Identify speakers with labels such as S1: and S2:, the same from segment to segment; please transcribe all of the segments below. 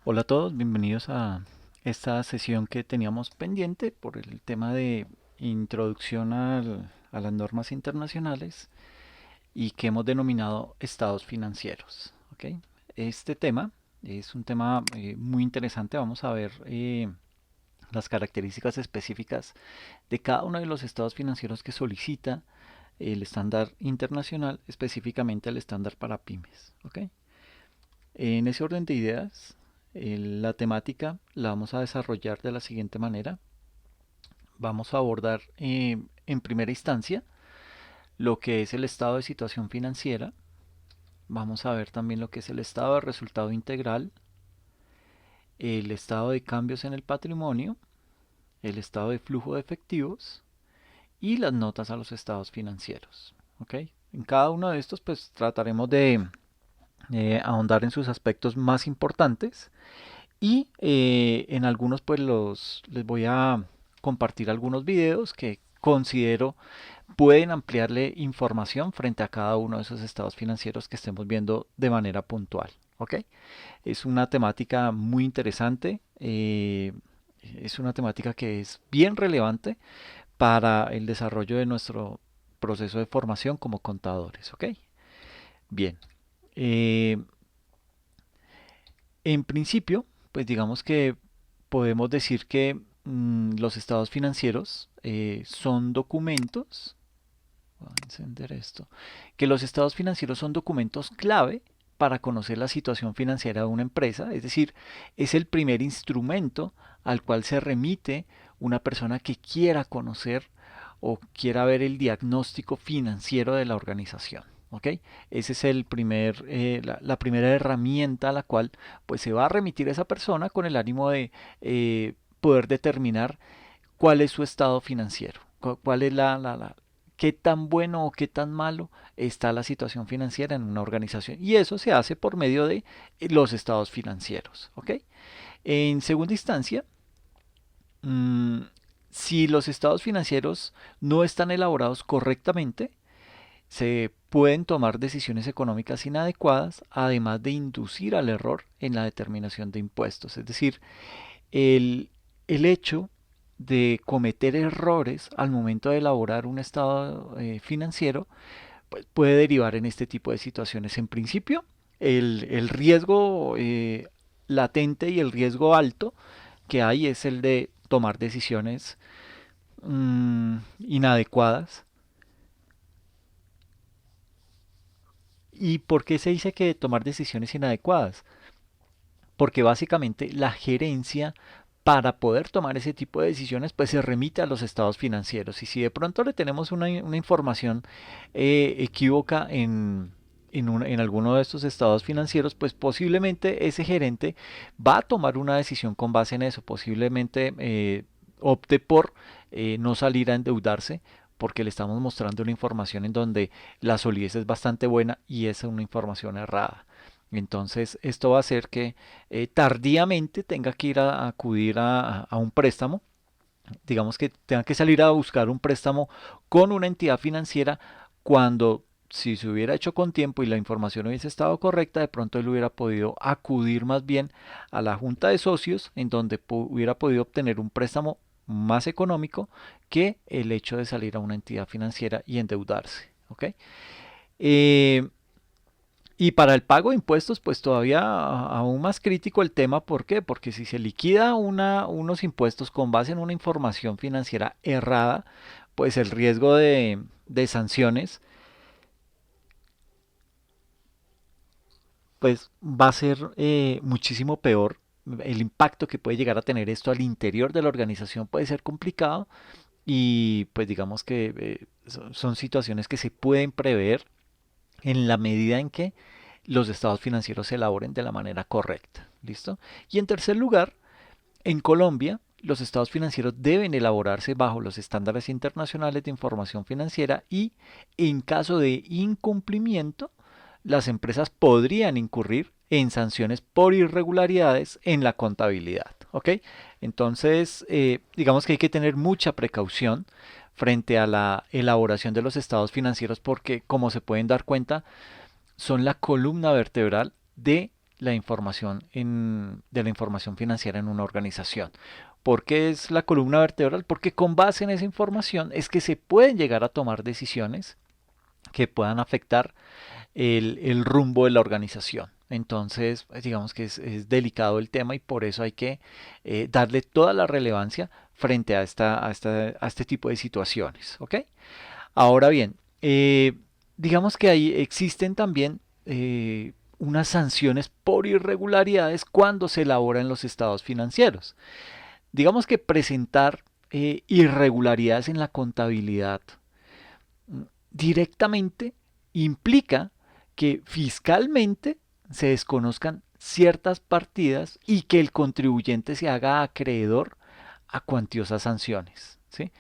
S1: Hola a todos, bienvenidos a esta sesión que teníamos pendiente por el tema de introducción a las normas internacionales y que hemos denominado estados financieros. ¿Ok? Este tema es un tema muy interesante. Vamos a ver las características específicas de cada uno de los estados financieros que solicita el estándar internacional, específicamente el estándar para pymes. ¿Ok? En ese orden de ideas, la temática la vamos a desarrollar de la siguiente manera. Vamos a abordar en primera instancia lo que es el estado de situación financiera. Vamos a ver también lo que es el estado de resultado integral, el estado de cambios en el patrimonio, el estado de flujo de efectivos y las notas a los estados financieros. ¿Ok? En cada uno de estos pues trataremos de ahondar en sus aspectos más importantes. Y en algunos pues les voy a compartir algunos videos que considero pueden ampliarle información frente a cada uno de esos estados financieros que estemos viendo de manera puntual. ¿Ok? Es una temática muy interesante, es una temática que es bien relevante para el desarrollo de nuestro proceso de formación como contadores. ¿Ok? Bien. Eh, En principio, pues digamos que podemos decir que los estados financieros son documentos, voy a encender esto, que los estados financieros son documentos clave para conocer la situación financiera de una empresa, es decir, es el primer instrumento al cual se remite una persona que quiera conocer o quiera ver el diagnóstico financiero de la organización. ¿Ok? Ese es la primera herramienta a la cual pues se va a remitir esa persona con el ánimo de poder determinar cuál es su estado financiero, cuál es qué tan bueno o qué tan malo está la situación financiera en una organización. Y eso se hace por medio de los estados financieros. ¿Ok? En segunda instancia, mmm, si los estados financieros no están elaborados correctamente, se pueden tomar decisiones económicas inadecuadas, además de inducir al error en la determinación de impuestos. Es decir, el, el hecho de cometer errores al momento de elaborar un estado financiero pues, puede derivar en este tipo de situaciones. En principio, el riesgo latente y el riesgo alto que hay es el de tomar decisiones inadecuadas. ¿Y por qué se dice que tomar decisiones inadecuadas? Porque básicamente la gerencia para poder tomar ese tipo de decisiones pues se remite a los estados financieros y si de pronto le tenemos una información equívoca en alguno de estos estados financieros pues posiblemente ese gerente va a tomar una decisión con base en eso, posiblemente opte por no salir a endeudarse porque le estamos mostrando una información en donde la solidez es bastante buena y es una información errada. Entonces, esto va a hacer que tardíamente tenga que ir a acudir a un préstamo, digamos que tenga que salir a buscar un préstamo con una entidad financiera cuando si se hubiera hecho con tiempo y la información hubiese estado correcta, de pronto él hubiera podido acudir más bien a la junta de socios en donde hubiera podido obtener un préstamo más económico que el hecho de salir a una entidad financiera y endeudarse. ¿Ok? Eh, y para el pago de impuestos, pues todavía aún más crítico el tema. ¿Por qué? Porque si se liquida unos impuestos con base en una información financiera errada, pues el riesgo de sanciones pues va a ser muchísimo peor. El impacto que puede llegar a tener esto al interior de la organización puede ser complicado y pues digamos que son situaciones que se pueden prever en la medida en que los estados financieros se elaboren de la manera correcta. ¿Listo? Y en tercer lugar, en Colombia, los estados financieros deben elaborarse bajo los estándares internacionales de información financiera y en caso de incumplimiento, las empresas podrían incurrir en sanciones por irregularidades en la contabilidad. ¿Ok? Entonces, digamos que hay que tener mucha precaución frente a la elaboración de los estados financieros porque, como se pueden dar cuenta, son la columna vertebral de la información de la información financiera en una organización. ¿Por qué es la columna vertebral? Porque con base en esa información es que se pueden llegar a tomar decisiones que puedan afectar el rumbo de la organización. Entonces, pues, digamos que es delicado el tema y por eso hay que darle toda la relevancia frente a este tipo de situaciones. ¿Ok? Ahora bien, digamos que ahí existen también unas sanciones por irregularidades cuando se elaboran los estados financieros. Digamos que presentar irregularidades en la contabilidad directamente implica que fiscalmente se desconozcan ciertas partidas y que el contribuyente se haga acreedor a cuantiosas sanciones. ¿Sí?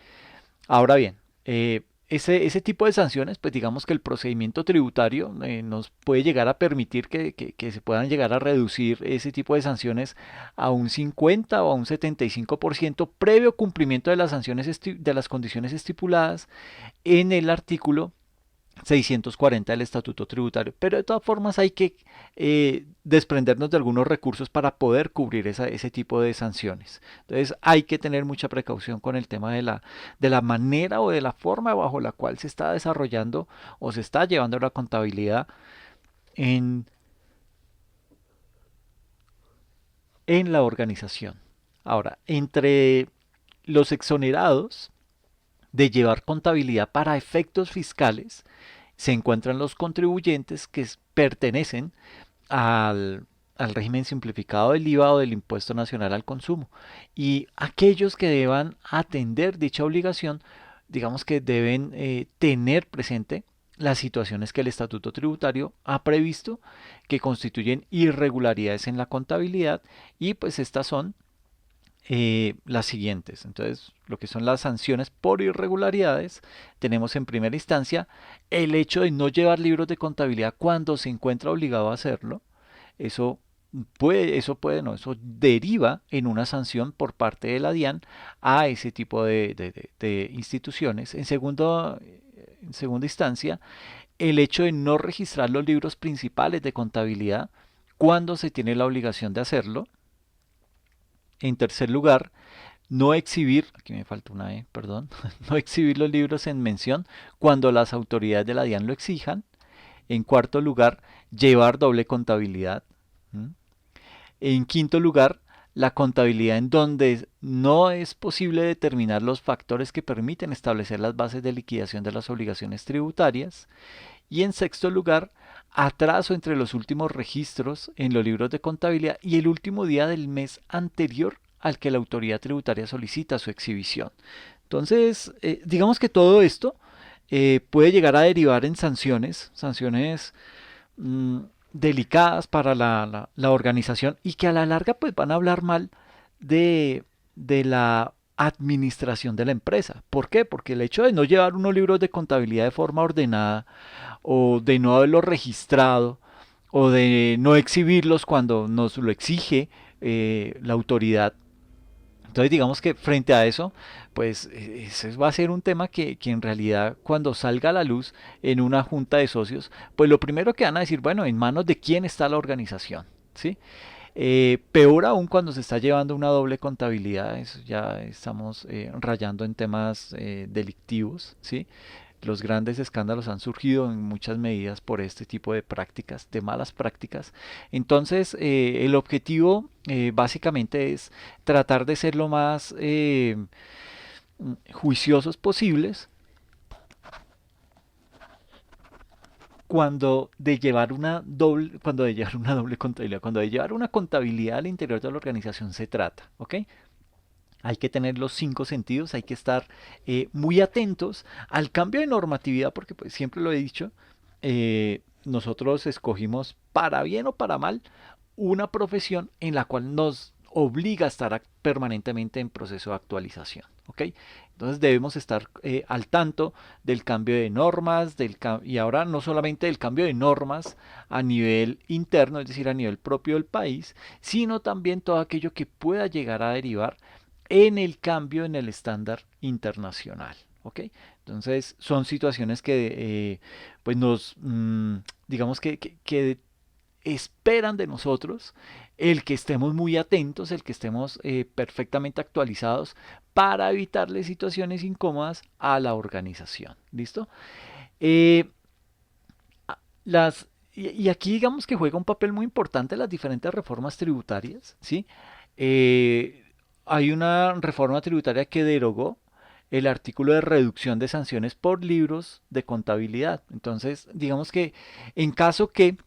S1: Ahora bien, ese tipo de sanciones, pues digamos que el procedimiento tributario nos puede llegar a permitir que se puedan llegar a reducir ese tipo de sanciones a un 50 o a un 75% previo cumplimiento de las sanciones de las condiciones estipuladas en el artículo 640 del Estatuto Tributario. Pero de todas formas hay que desprendernos de algunos recursos para poder cubrir ese tipo de sanciones. Entonces hay que tener mucha precaución con el tema de la manera o de la forma bajo la cual se está desarrollando o se está llevando la contabilidad en, en la organización. Ahora, entre los exonerados de llevar contabilidad para efectos fiscales, se encuentran los contribuyentes que pertenecen al régimen simplificado del IVA o del Impuesto Nacional al Consumo. Y aquellos que deban atender dicha obligación, digamos que deben tener presente las situaciones que el Estatuto Tributario ha previsto que constituyen irregularidades en la contabilidad y pues estas son las siguientes. Entonces, lo que son las sanciones por irregularidades, tenemos en primera instancia el hecho de no llevar libros de contabilidad cuando se encuentra obligado a hacerlo. Eso no, eso deriva en una sanción por parte de la DIAN a ese tipo de instituciones. En segunda instancia, el hecho de no registrar los libros principales de contabilidad cuando se tiene la obligación de hacerlo. En tercer lugar, no exhibir, aquí me falta una E, perdón, no exhibir los libros en mención cuando las autoridades de la DIAN lo exijan. En cuarto lugar, llevar doble contabilidad. ¿Mm? En quinto lugar, la contabilidad en donde no es posible determinar los factores que permiten establecer las bases de liquidación de las obligaciones tributarias. Y en sexto lugar, atraso entre los últimos registros en los libros de contabilidad y el último día del mes anterior al que la autoridad tributaria solicita su exhibición. Entonces, digamos que todo esto puede llegar a derivar en sanciones mmm, delicadas para la organización y que a la larga pues van a hablar mal de, de la administración de la empresa. ¿Por qué? Porque el hecho de no llevar unos libros de contabilidad de forma ordenada o de no haberlos registrado o de no exhibirlos cuando nos lo exige la autoridad. Entonces digamos que frente a eso, pues ese va a ser un tema que en realidad cuando salga a la luz en una junta de socios, pues lo primero que van a decir, bueno, ¿en manos de quién está la organización? ¿Sí? Peor aún cuando se está llevando una doble contabilidad, eso ya estamos rayando en temas delictivos, ¿sí? Los grandes escándalos han surgido en muchas medidas por este tipo de prácticas, de malas prácticas. Entonces, el objetivo básicamente es tratar de ser lo más juiciosos posibles cuando de llevar una doble contabilidad, cuando de llevar una contabilidad al interior de la organización se trata, ¿ok? Hay que tener los cinco sentidos, hay que estar muy atentos al cambio de normatividad, porque pues, siempre lo he dicho, nosotros escogimos para bien o para mal una profesión en la cual nos obliga a estar permanentemente en proceso de actualización. ¿Ok? Entonces debemos estar al tanto del cambio de normas y ahora no solamente del cambio de normas a nivel interno, es decir, a nivel propio del país, sino también todo aquello que pueda llegar a derivar en el cambio en el estándar internacional. ¿Ok? Entonces son situaciones que pues digamos que esperan de nosotros el que estemos muy atentos, el que estemos perfectamente actualizados para evitarle situaciones incómodas a la organización. ¿Listo? Eh, y aquí digamos que juega un papel muy importante las diferentes reformas tributarias, ¿sí? Eh, Hay una reforma tributaria que derogó el artículo de reducción de sanciones por libros de contabilidad. Entonces, digamos que en caso que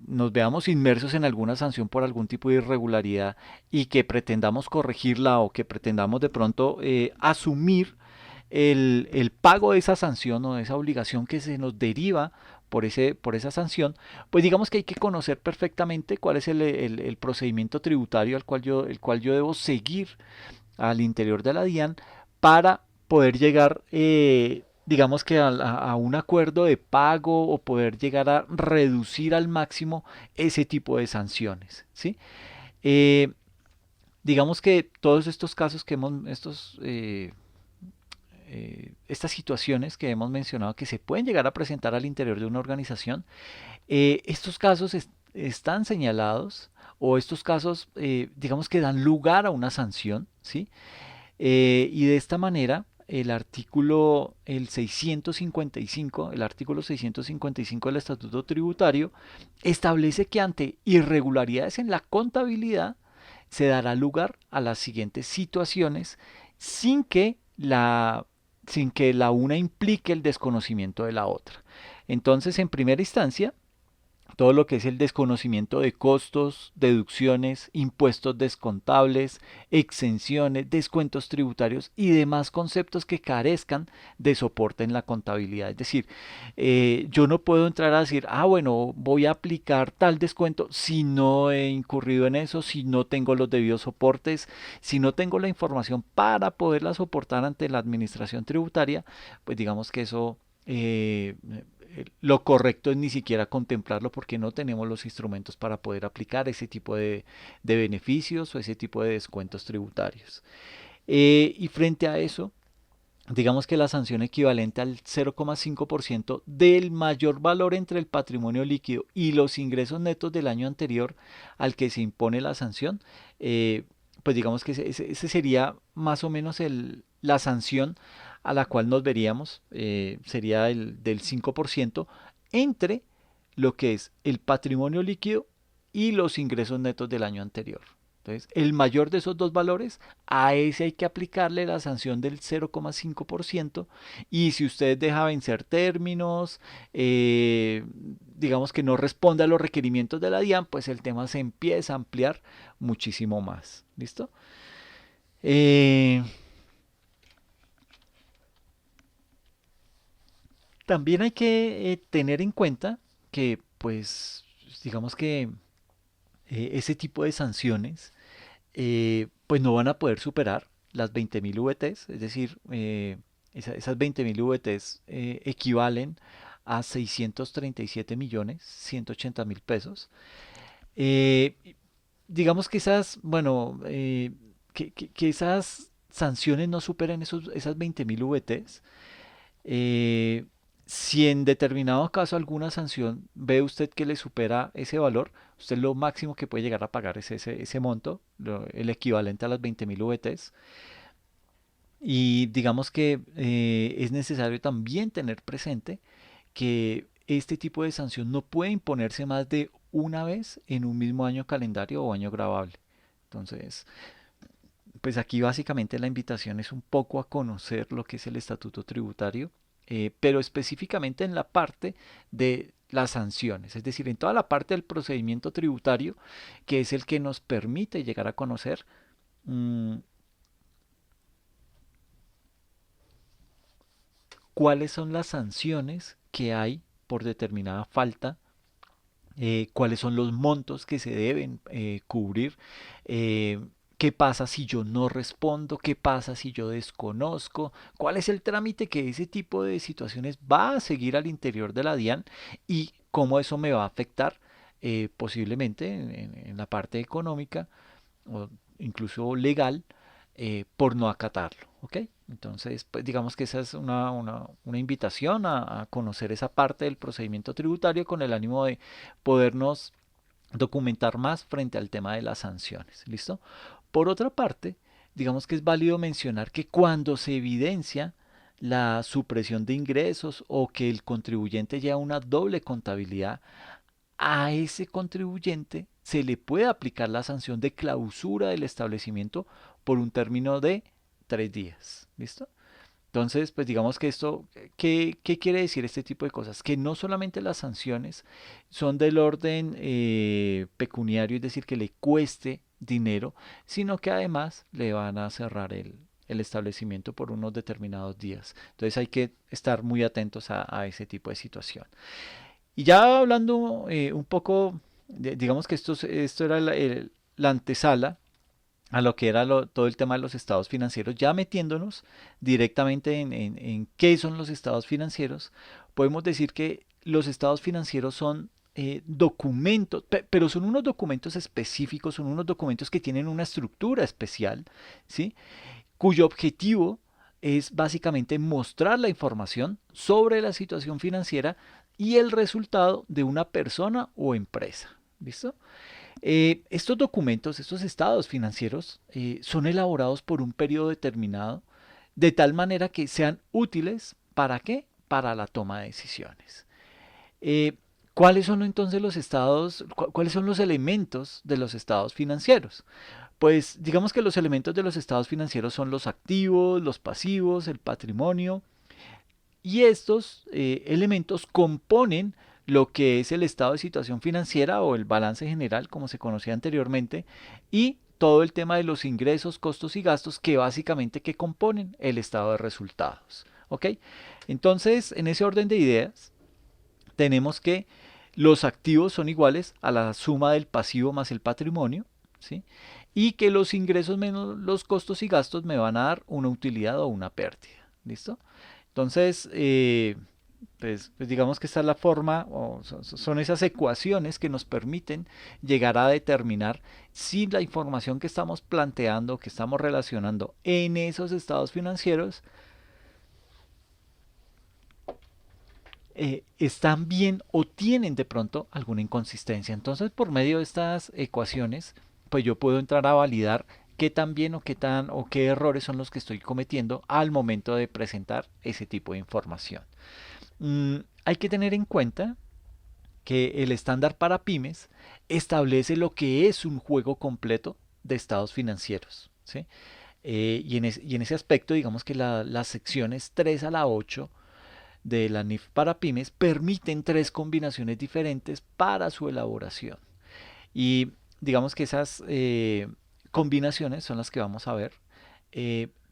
S1: nos veamos inmersos en alguna sanción por algún tipo de irregularidad y que pretendamos corregirla o que pretendamos de pronto asumir el pago de esa sanción o de esa obligación que se nos deriva por esa sanción, pues digamos que hay que conocer perfectamente cuál es el procedimiento tributario el cual yo debo seguir al interior de la DIAN para poder llegar, digamos que a un acuerdo de pago o poder llegar a reducir al máximo ese tipo de sanciones, ¿sí? Eh, digamos que todos estos casos que estas situaciones que hemos mencionado que se pueden llegar a presentar al interior de una organización, estos casos están señalados o estos casos, digamos que dan lugar a una sanción, ¿sí? Y de esta manera, el artículo 655 del Estatuto Tributario establece que ante irregularidades en la contabilidad se dará lugar a las siguientes situaciones sin que la, sin que la una implique el desconocimiento de la otra. Entonces, en primera instancia, todo lo que es el desconocimiento de costos, deducciones, impuestos descontables, exenciones, descuentos tributarios y demás conceptos que carezcan de soporte en la contabilidad. Es decir, yo no puedo entrar a decir, ah, bueno, voy a aplicar tal descuento si no he incurrido en eso, si no tengo los debidos soportes, si no tengo la información para poderla soportar ante la administración tributaria, pues digamos que eso lo correcto es ni siquiera contemplarlo porque no tenemos los instrumentos para poder aplicar ese tipo de beneficios o ese tipo de descuentos tributarios. Y frente a eso, digamos que la sanción equivalente al 0,5% del mayor valor entre el patrimonio líquido y los ingresos netos del año anterior al que se impone la sanción, pues digamos que ese sería más o menos la sanción a la cual nos veríamos, sería el del 5% entre lo que es el patrimonio líquido y los ingresos netos del año anterior. Entonces, el mayor de esos dos valores, a ese hay que aplicarle la sanción del 0,5%. Y si usted deja vencer términos, digamos que no responde a los requerimientos de la DIAN, pues el tema se empieza a ampliar muchísimo más. ¿Listo? Eh, También hay que tener en cuenta que, pues, digamos que ese tipo de sanciones pues no van a poder superar las 20.000 VTs, es decir, esas 20.000 VTs equivalen a 637 millones 180 mil pesos. Eh, digamos que esas, bueno, que esas sanciones no superen esas 20.000 VTs. Eh, si en determinado caso alguna sanción ve usted que le supera ese valor, usted lo máximo que puede llegar a pagar es ese monto, el equivalente a las 20.000 VTs. Y digamos que es necesario también tener presente que este tipo de sanción no puede imponerse más de una vez en un mismo año calendario o año grabable. Entonces, pues aquí básicamente la invitación es un poco a conocer lo que es el estatuto tributario, pero específicamente en la parte de las sanciones, es decir, en toda la parte del procedimiento tributario, que es el que nos permite llegar a conocer mm, cuáles son las sanciones que hay por determinada falta, cuáles son los montos que se deben cubrir, eh, qué pasa si yo no respondo, qué pasa si yo desconozco, cuál es el trámite que ese tipo de situaciones va a seguir al interior de la DIAN y cómo eso me va a afectar posiblemente en la parte económica o incluso legal por no acatarlo. ¿Ok? Entonces, pues digamos que esa es una invitación a conocer esa parte del procedimiento tributario con el ánimo de podernos documentar más frente al tema de las sanciones. ¿Listo? Por otra parte, digamos que es válido mencionar que cuando se evidencia la supresión de ingresos o que el contribuyente lleva una doble contabilidad, a ese contribuyente se le puede aplicar la sanción de clausura del establecimiento por un término de 3 días. ¿Listo? Entonces, pues digamos que esto, ¿qué quiere decir este tipo de cosas? Que no solamente las sanciones son del orden pecuniario, es decir, que le cueste dinero, sino que además le van a cerrar el establecimiento por unos determinados días. Entonces hay que estar muy atentos a ese tipo de situación. Y ya hablando un poco, digamos que esto era la antesala a lo que era todo el tema de los estados financieros, ya metiéndonos directamente en qué son los estados financieros, podemos decir que los estados financieros son documentos, pero son unos documentos específicos, son unos documentos que tienen una estructura especial, ¿sí? Cuyo objetivo es básicamente mostrar la información sobre la situación financiera y el resultado de una persona o empresa. ¿Listo? Estos documentos, estos estados financieros, son elaborados por un periodo determinado, de tal manera que sean útiles, ¿para qué? Para la toma de decisiones. Eh, ¿Cuáles son entonces los estados, cuáles son los elementos de los estados financieros? Pues digamos que los elementos de los estados financieros son los activos, los pasivos, el patrimonio, y estos elementos componen lo que es el estado de situación financiera o el balance general, como se conocía anteriormente, y todo el tema de los ingresos, costos y gastos que básicamente que componen el estado de resultados. ¿Ok? Entonces, en ese orden de ideas, tenemos que los activos son iguales a la suma del pasivo más el patrimonio, ¿sí? Y que los ingresos menos los costos y gastos me van a dar una utilidad o una pérdida. ¿Listo? Entonces, pues digamos que esta es la forma, o son esas ecuaciones que nos permiten llegar a determinar si la información que estamos planteando, que estamos relacionando en esos estados financieros, están bien o tienen de pronto alguna inconsistencia. Entonces, por medio de estas ecuaciones, pues yo puedo entrar a validar qué tan bien o qué tan o qué errores son los que estoy cometiendo al momento de presentar ese tipo de información. Hay que tener en cuenta que el estándar para pymes establece lo que es un juego completo de estados financieros. ¿Sí? Y en ese aspecto, digamos que las secciones 3 a la 8 de la NIF para pymes permiten tres combinaciones diferentes para su elaboración. Y digamos que esas combinaciones son las que vamos a ver.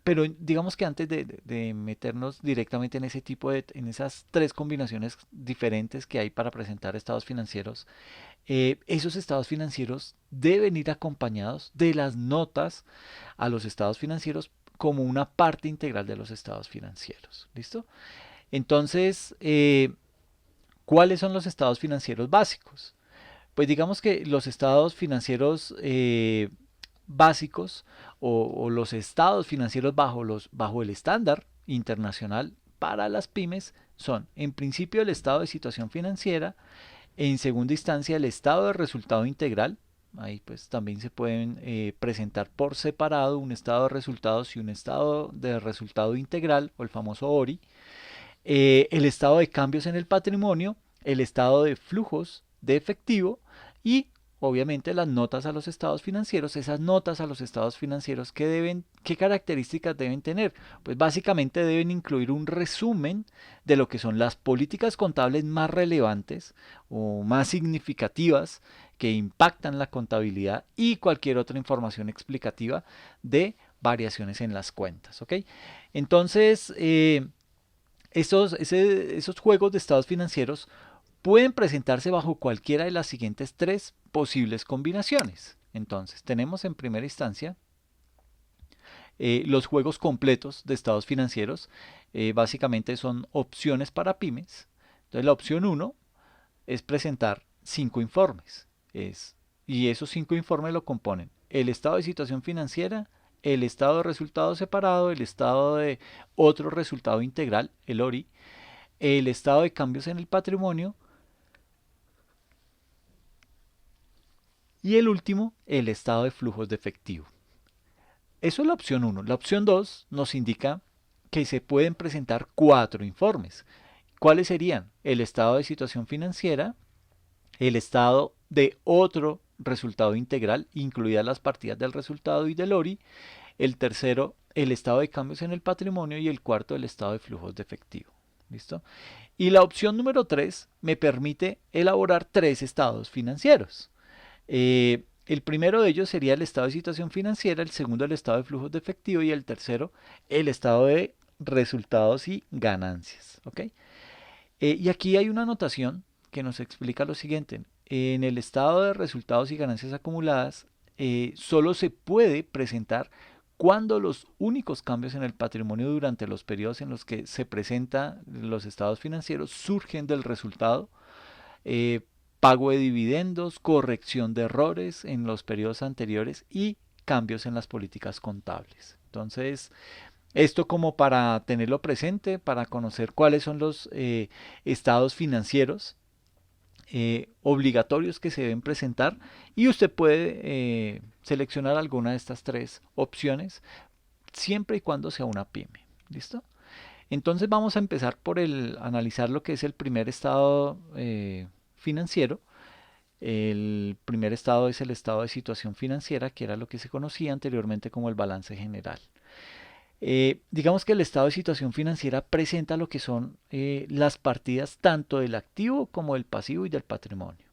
S1: Pero digamos que antes de meternos directamente en ese tipo en esas tres combinaciones diferentes que hay para presentar estados financieros, esos estados financieros deben ir acompañados de las notas a los estados financieros como una parte integral de los estados financieros. ¿Listo? Entonces, ¿cuáles son los estados financieros básicos? Pues digamos que los estados financieros básicos o los estados financieros bajo el estándar internacional para las pymes son, en principio, el estado de situación financiera, en segunda instancia, el estado de resultado integral. Ahí pues también se pueden presentar por separado un estado de resultados y un estado de resultado integral o el famoso ORI, el estado de cambios en el patrimonio, el estado de flujos de efectivo y obviamente las notas a los estados financieros. Esas notas a los estados financieros, ¿qué características deben tener? Pues básicamente deben incluir un resumen de lo que son las políticas contables más relevantes o más significativas que impactan la contabilidad y cualquier otra información explicativa de variaciones en las cuentas. ¿Ok? Entonces, esos juegos de estados financieros pueden presentarse bajo cualquiera de las siguientes tres posibles combinaciones. Entonces, tenemos en primera instancia los juegos completos de estados financieros. Básicamente son opciones para pymes. Entonces, la opción uno es presentar 5 informes. Y esos 5 informes lo componen el estado de situación financiera, el estado de resultado separado, el estado de otro resultado integral, el ORI, el estado de cambios en el patrimonio y el último, el estado de flujos de efectivo. Eso es la opción 1. La opción 2 nos indica que se pueden presentar 4 informes. ¿Cuáles serían? El estado de situación financiera, el estado de otro resultado integral, incluidas las partidas del resultado y del ORI, el tercero, el estado de cambios en el patrimonio y el cuarto, el estado de flujos de efectivo. ¿Listo? Y la opción número 3 me permite elaborar 3 estados financieros. El primero de ellos sería el estado de situación financiera, el segundo el estado de flujos de efectivo y el tercero el estado de resultados y ganancias. ¿Ok? Y aquí hay una anotación que nos explica lo siguiente. En el estado de resultados y ganancias acumuladas, solo se puede presentar cuando los únicos cambios en el patrimonio durante los periodos en los que se presentan los estados financieros surgen del resultado, eh, pago de dividendos, corrección de errores en los periodos anteriores y cambios en las políticas contables. Entonces, esto como para tenerlo presente, para conocer cuáles son los estados financieros obligatorios que se deben presentar y usted puede seleccionar alguna de estas 3 opciones siempre y cuando sea una pyme. ¿Listo? Entonces vamos a empezar por analizar lo que es el primer estado financiero. El primer estado es el estado de situación financiera, que era lo que se conocía anteriormente como el balance general. Digamos que el estado de situación financiera presenta lo que son las partidas tanto del activo como del pasivo y del patrimonio.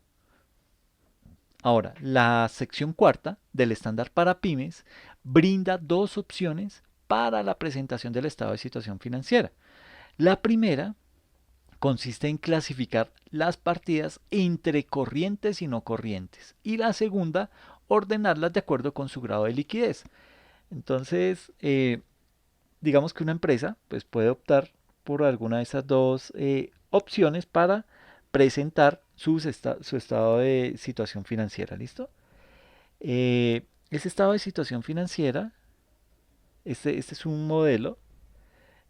S1: Ahora, la sección cuarta del estándar para pymes brinda 2 opciones para la presentación del estado de situación financiera. La primera consiste en clasificar las partidas entre corrientes y no corrientes. Y la segunda, ordenarlas de acuerdo con su grado de liquidez. Entonces, digamos que una empresa pues puede optar por alguna de esas 2 opciones para presentar su estado de situación financiera. ¿Listo? Ese estado de situación financiera, este es un modelo,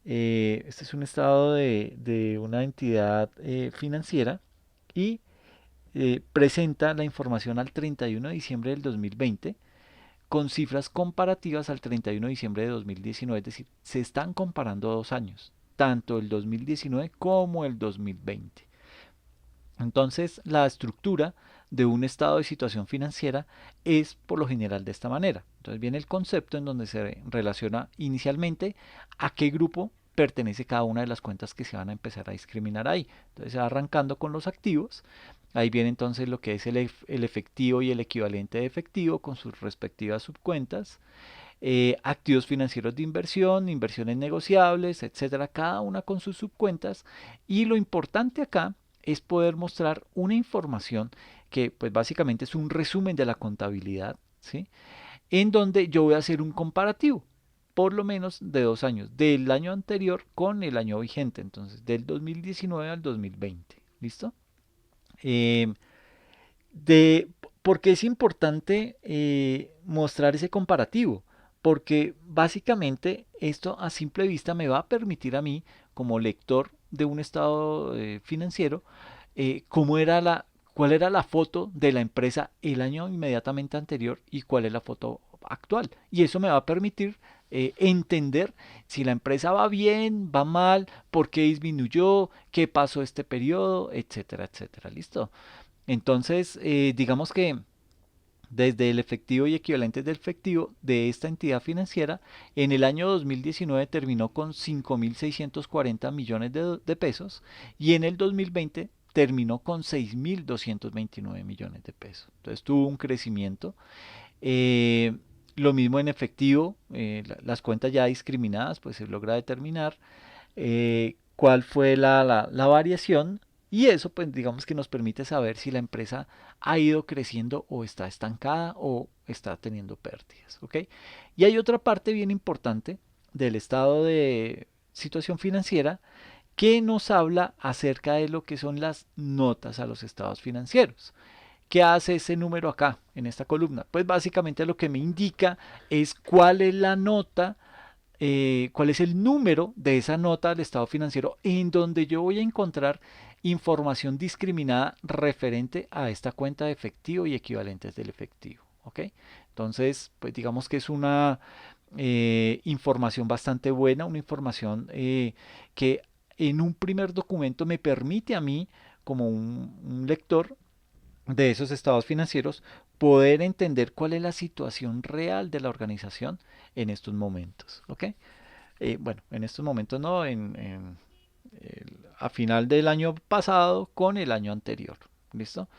S1: este es un estado de una entidad financiera y presenta la información al 31 de diciembre del 2020 con cifras comparativas al 31 de diciembre de 2019, es decir, se están comparando 2 años, tanto el 2019 como el 2020. Entonces, la estructura de un estado de situación financiera es por lo general de esta manera. Entonces viene el concepto en donde se relaciona inicialmente a qué grupo pertenece cada una de las cuentas que se van a empezar a discriminar ahí. Entonces se va arrancando con los activos. Ahí viene entonces lo que es el efectivo y el equivalente de efectivo con sus respectivas subcuentas. Activos financieros de inversión, inversiones negociables, etcétera, cada una con sus subcuentas. Y lo importante acá es poder mostrar una información que pues básicamente es un resumen de la contabilidad, ¿sí? En donde yo voy a hacer un comparativo, por lo menos de 2 años, del año anterior con el año vigente, entonces del 2019 al 2020, ¿listo? Eh, de, ¿Por qué es importante mostrar ese comparativo? Porque básicamente esto a simple vista me va a permitir a mí, como lector de un estado financiero, cuál era la foto de la empresa el año inmediatamente anterior y cuál es la foto actual. Y eso me va a permitir entender si la empresa va bien, va mal, por qué disminuyó, qué pasó este periodo, etcétera, etcétera. ¿Listo? Entonces, digamos que desde el efectivo y equivalentes del efectivo de esta entidad financiera, en el año 2019 terminó con 5.640 millones de pesos y en el 2020 terminó con 6.229 millones de pesos. Entonces tuvo un crecimiento. Eh, lo mismo en efectivo, las cuentas ya discriminadas, pues se logra determinar cuál fue la variación y eso pues digamos que nos permite saber si la empresa ha ido creciendo o está estancada o está teniendo pérdidas, ¿ok? Y hay otra parte bien importante del estado de situación financiera que nos habla acerca de lo que son las notas a los estados financieros. ¿Qué hace ese número acá, en esta columna? Pues básicamente lo que me indica es cuál es la nota, cuál es el número de esa nota del estado financiero en donde yo voy a encontrar información discriminada referente a esta cuenta de efectivo y equivalentes del efectivo. ¿Ok? Entonces, pues digamos que es una información bastante buena, una información que en un primer documento me permite a mí, como un lector de esos estados financieros, poder entender cuál es la situación real de la organización en estos momentos. ¿Ok? Bueno, en estos momentos no, a final del año pasado con el año anterior. ¿Listo?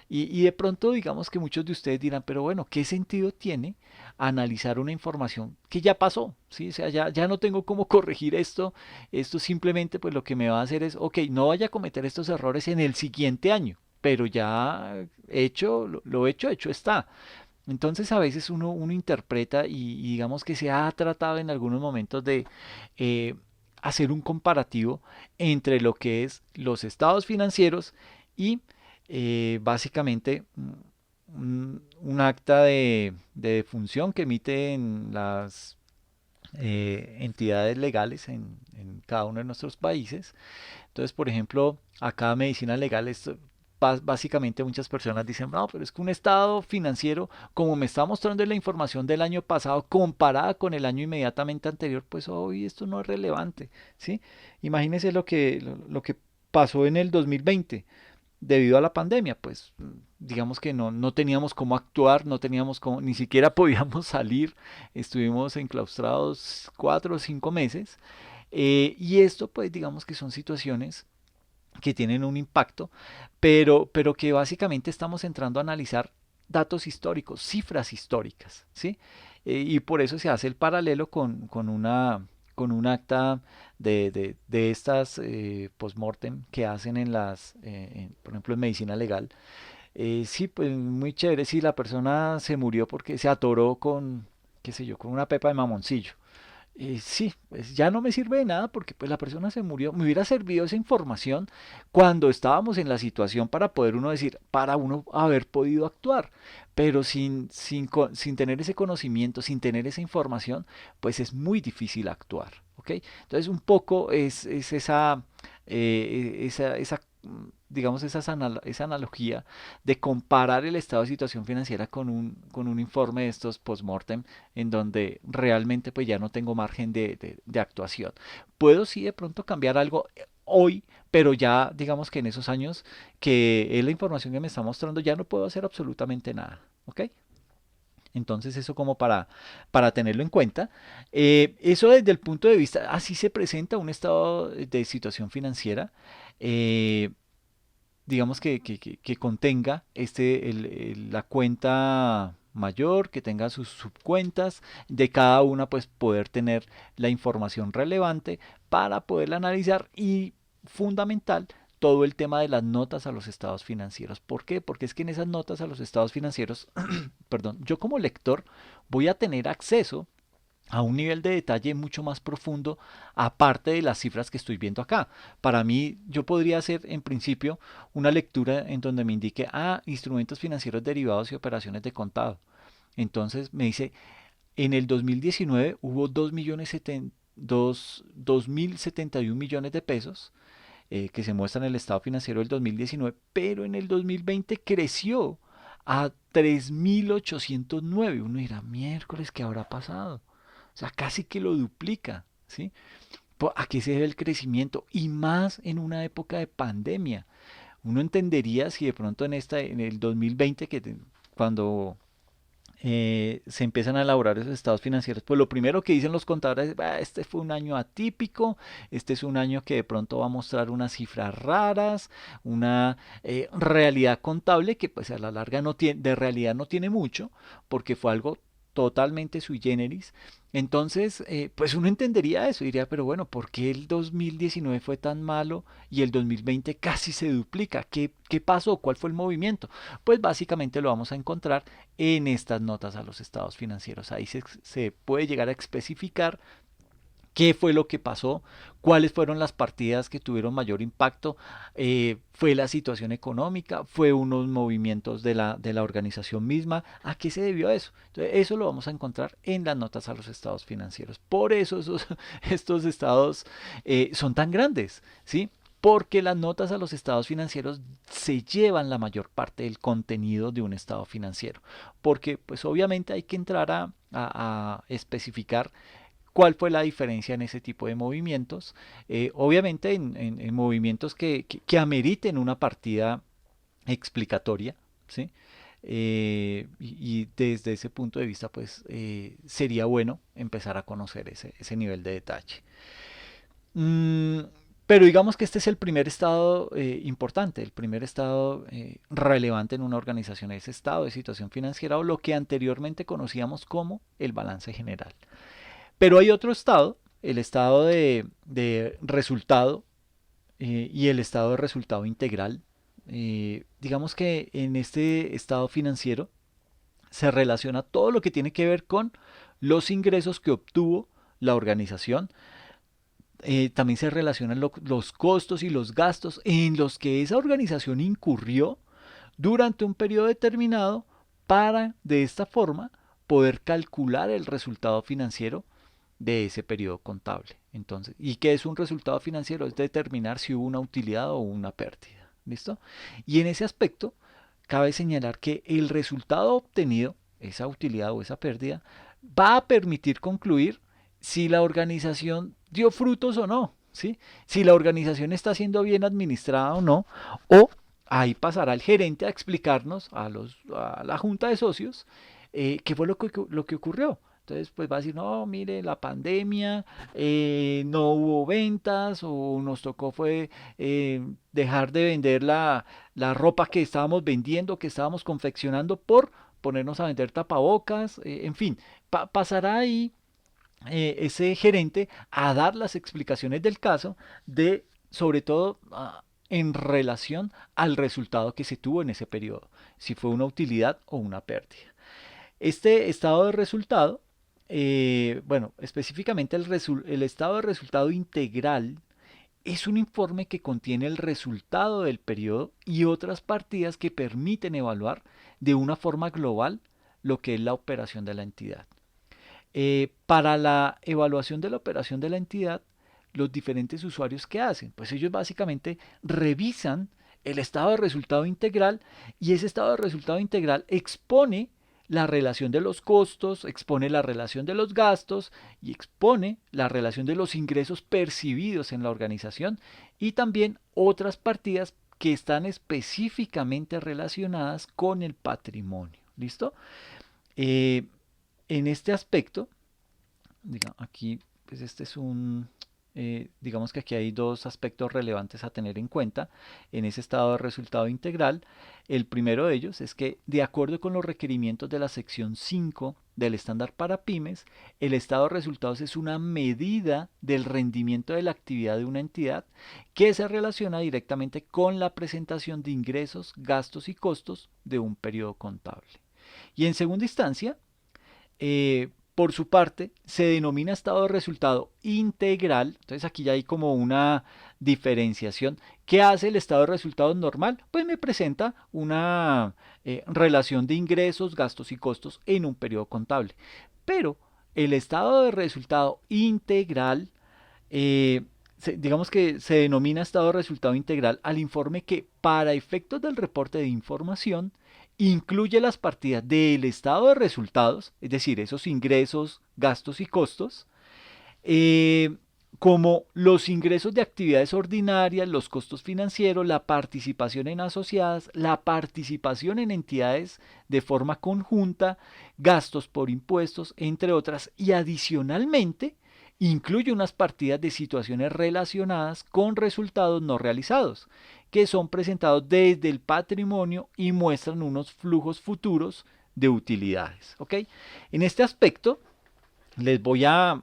S1: Y de pronto digamos que muchos de ustedes dirán, pero bueno, ¿qué sentido tiene analizar una información que ya pasó? ¿Sí? O sea, ya no tengo cómo corregir esto. Esto simplemente pues lo que me va a hacer es, ok, no vaya a cometer estos errores en el siguiente año, pero ya hecho, lo hecho, hecho está. Entonces a veces uno interpreta y digamos que se ha tratado en algunos momentos de eh, hacer un comparativo entre lo que es los estados financieros y básicamente un acta de defunción que emiten las entidades legales en cada uno de nuestros países. Entonces, por ejemplo, acá medicina legal es básicamente muchas personas dicen, no, pero es que un estado financiero, como me está mostrando la información del año pasado comparada con el año inmediatamente anterior, pues hoy esto no es relevante, ¿sí? Imagínense lo que pasó en el 2020 debido a la pandemia, pues digamos que no teníamos cómo actuar, no teníamos cómo, ni siquiera podíamos salir, estuvimos enclaustrados 4 o 5 meses, y esto pues digamos que son situaciones que tienen un impacto, pero que básicamente estamos entrando a analizar datos históricos, cifras históricas, ¿sí? Y por eso se hace el paralelo con un acta de estas post-mortem que hacen por ejemplo, en medicina legal. Sí, pues muy chévere si la persona se murió porque se atoró con, qué sé yo, con una pepa de mamoncillo. Sí, pues ya no me sirve de nada porque pues la persona se murió. Me hubiera servido esa información cuando estábamos en la situación para poder uno decir, para uno haber podido actuar. Pero sin tener ese conocimiento, sin tener esa información, pues es muy difícil actuar. ¿Ok? Entonces un poco es digamos, esa analogía de comparar el estado de situación financiera con un informe de estos post-mortem en donde realmente pues ya no tengo margen de actuación. Puedo sí de pronto cambiar algo hoy, pero ya digamos que en esos años que es la información que me está mostrando ya no puedo hacer absolutamente nada. ¿Ok? Entonces eso como para tenerlo en cuenta. Eso desde el punto de vista, así se presenta un estado de situación financiera. eh, digamos que contenga la cuenta mayor, que tenga sus subcuentas, de cada una pues poder tener la información relevante para poderla analizar y fundamental todo el tema de las notas a los estados financieros. ¿Por qué? Porque es que en esas notas a los estados financieros, perdón, yo como lector voy a tener acceso a un nivel de detalle mucho más profundo aparte de las cifras que estoy viendo acá. Para mí, yo podría hacer en principio una lectura en donde me indique, instrumentos financieros derivados y operaciones de contado. Entonces me dice, en el 2019 hubo 2.071 millones de pesos que se muestran en el estado financiero del 2019, pero en el 2020 creció a 3.809. Uno dirá, miércoles, ¿qué habrá pasado? O sea, casi que lo duplica, ¿sí? ¿A qué se debe el crecimiento? Y más en una época de pandemia. Uno entendería si de pronto en el 2020, cuando se empiezan a elaborar esos estados financieros, pues lo primero que dicen los contadores es, este fue un año atípico, este es un año que de pronto va a mostrar unas cifras raras, una realidad contable que pues a la larga no tiene, de realidad no tiene mucho, porque fue algo totalmente sui generis. Entonces, pues uno entendería eso, diría, pero bueno, ¿por qué el 2019 fue tan malo y el 2020 casi se duplica? ¿Qué pasó? ¿Cuál fue el movimiento? Pues básicamente lo vamos a encontrar en estas notas a los estados financieros. Ahí se puede llegar a especificar qué fue lo que pasó, cuáles fueron las partidas que tuvieron mayor impacto, fue la situación económica, fue unos movimientos de la organización misma, ¿a qué se debió a eso? Entonces, eso lo vamos a encontrar en las notas a los estados financieros. Por eso estos estados son tan grandes, ¿sí? Porque las notas a los estados financieros se llevan la mayor parte del contenido de un estado financiero. Porque pues obviamente hay que entrar a especificar cuál fue la diferencia en ese tipo de movimientos. Obviamente en movimientos que ameriten una partida explicatoria, ¿sí? Y desde ese punto de vista, pues sería bueno empezar a conocer ese nivel de detalle. Mm, pero digamos que este es el primer estado importante, el primer estado relevante en una organización, ese estado de situación financiera o lo que anteriormente conocíamos como el balance general. Pero hay otro estado, el estado de resultado y el estado de resultado integral. Digamos que en este estado financiero se relaciona todo lo que tiene que ver con los ingresos que obtuvo la organización. También se relacionan los costos y los gastos en los que esa organización incurrió durante un periodo determinado para, de esta forma, poder calcular el resultado financiero de ese periodo contable. Entonces, ¿y qué es un resultado financiero? Es determinar si hubo una utilidad o una pérdida. ¿Listo? Y en ese aspecto, cabe señalar que el resultado obtenido, esa utilidad o esa pérdida, va a permitir concluir si la organización dio frutos o no, ¿sí? Si la organización está siendo bien administrada o no, o ahí pasará el gerente a explicarnos a la junta de socios qué fue lo que ocurrió. Entonces, pues va a decir, no, mire, la pandemia, no hubo ventas o nos tocó fue dejar de vender la ropa que estábamos vendiendo, que estábamos confeccionando por ponernos a vender tapabocas, en fin, pasará ahí ese gerente a dar las explicaciones del caso de, sobre todo, en relación al resultado que se tuvo en ese periodo, si fue una utilidad o una pérdida. Este estado de resultado, bueno, específicamente el estado de resultado integral es un informe que contiene el resultado del periodo y otras partidas que permiten evaluar de una forma global lo que es la operación de la entidad. Para la evaluación de la operación de la entidad, los diferentes usuarios que hacen, pues ellos básicamente revisan el estado de resultado integral y ese estado de resultado integral expone la relación de los costos, expone la relación de los gastos y expone la relación de los ingresos percibidos en la organización y también otras partidas que están específicamente relacionadas con el patrimonio. ¿Listo? Eh, en este aspecto, aquí, pues este es digamos que aquí hay dos aspectos relevantes a tener en cuenta en ese estado de resultado integral. El primero de ellos es que, de acuerdo con los requerimientos de la sección 5 del estándar para pymes, el estado de resultados es una medida del rendimiento de la actividad de una entidad que se relaciona directamente con la presentación de ingresos, gastos y costos de un periodo contable. Y en segunda instancia, por su parte, se denomina estado de resultado integral. Entonces aquí ya hay como una diferenciación. ¿Qué hace el estado de resultados normal? Pues me presenta una relación de ingresos, gastos y costos en un periodo contable. Pero el estado de resultado integral, digamos que se denomina estado de resultado integral al informe que, para efectos del reporte de información, incluye las partidas del estado de resultados, es decir, esos ingresos, gastos y costos, eh, como los ingresos de actividades ordinarias, los costos financieros, la participación en asociadas, la participación en entidades de forma conjunta, gastos por impuestos, entre otras, y adicionalmente incluye unas partidas de situaciones relacionadas con resultados no realizados, que son presentados desde el patrimonio y muestran unos flujos futuros de utilidades. ¿Ok? En este aspecto, les voy a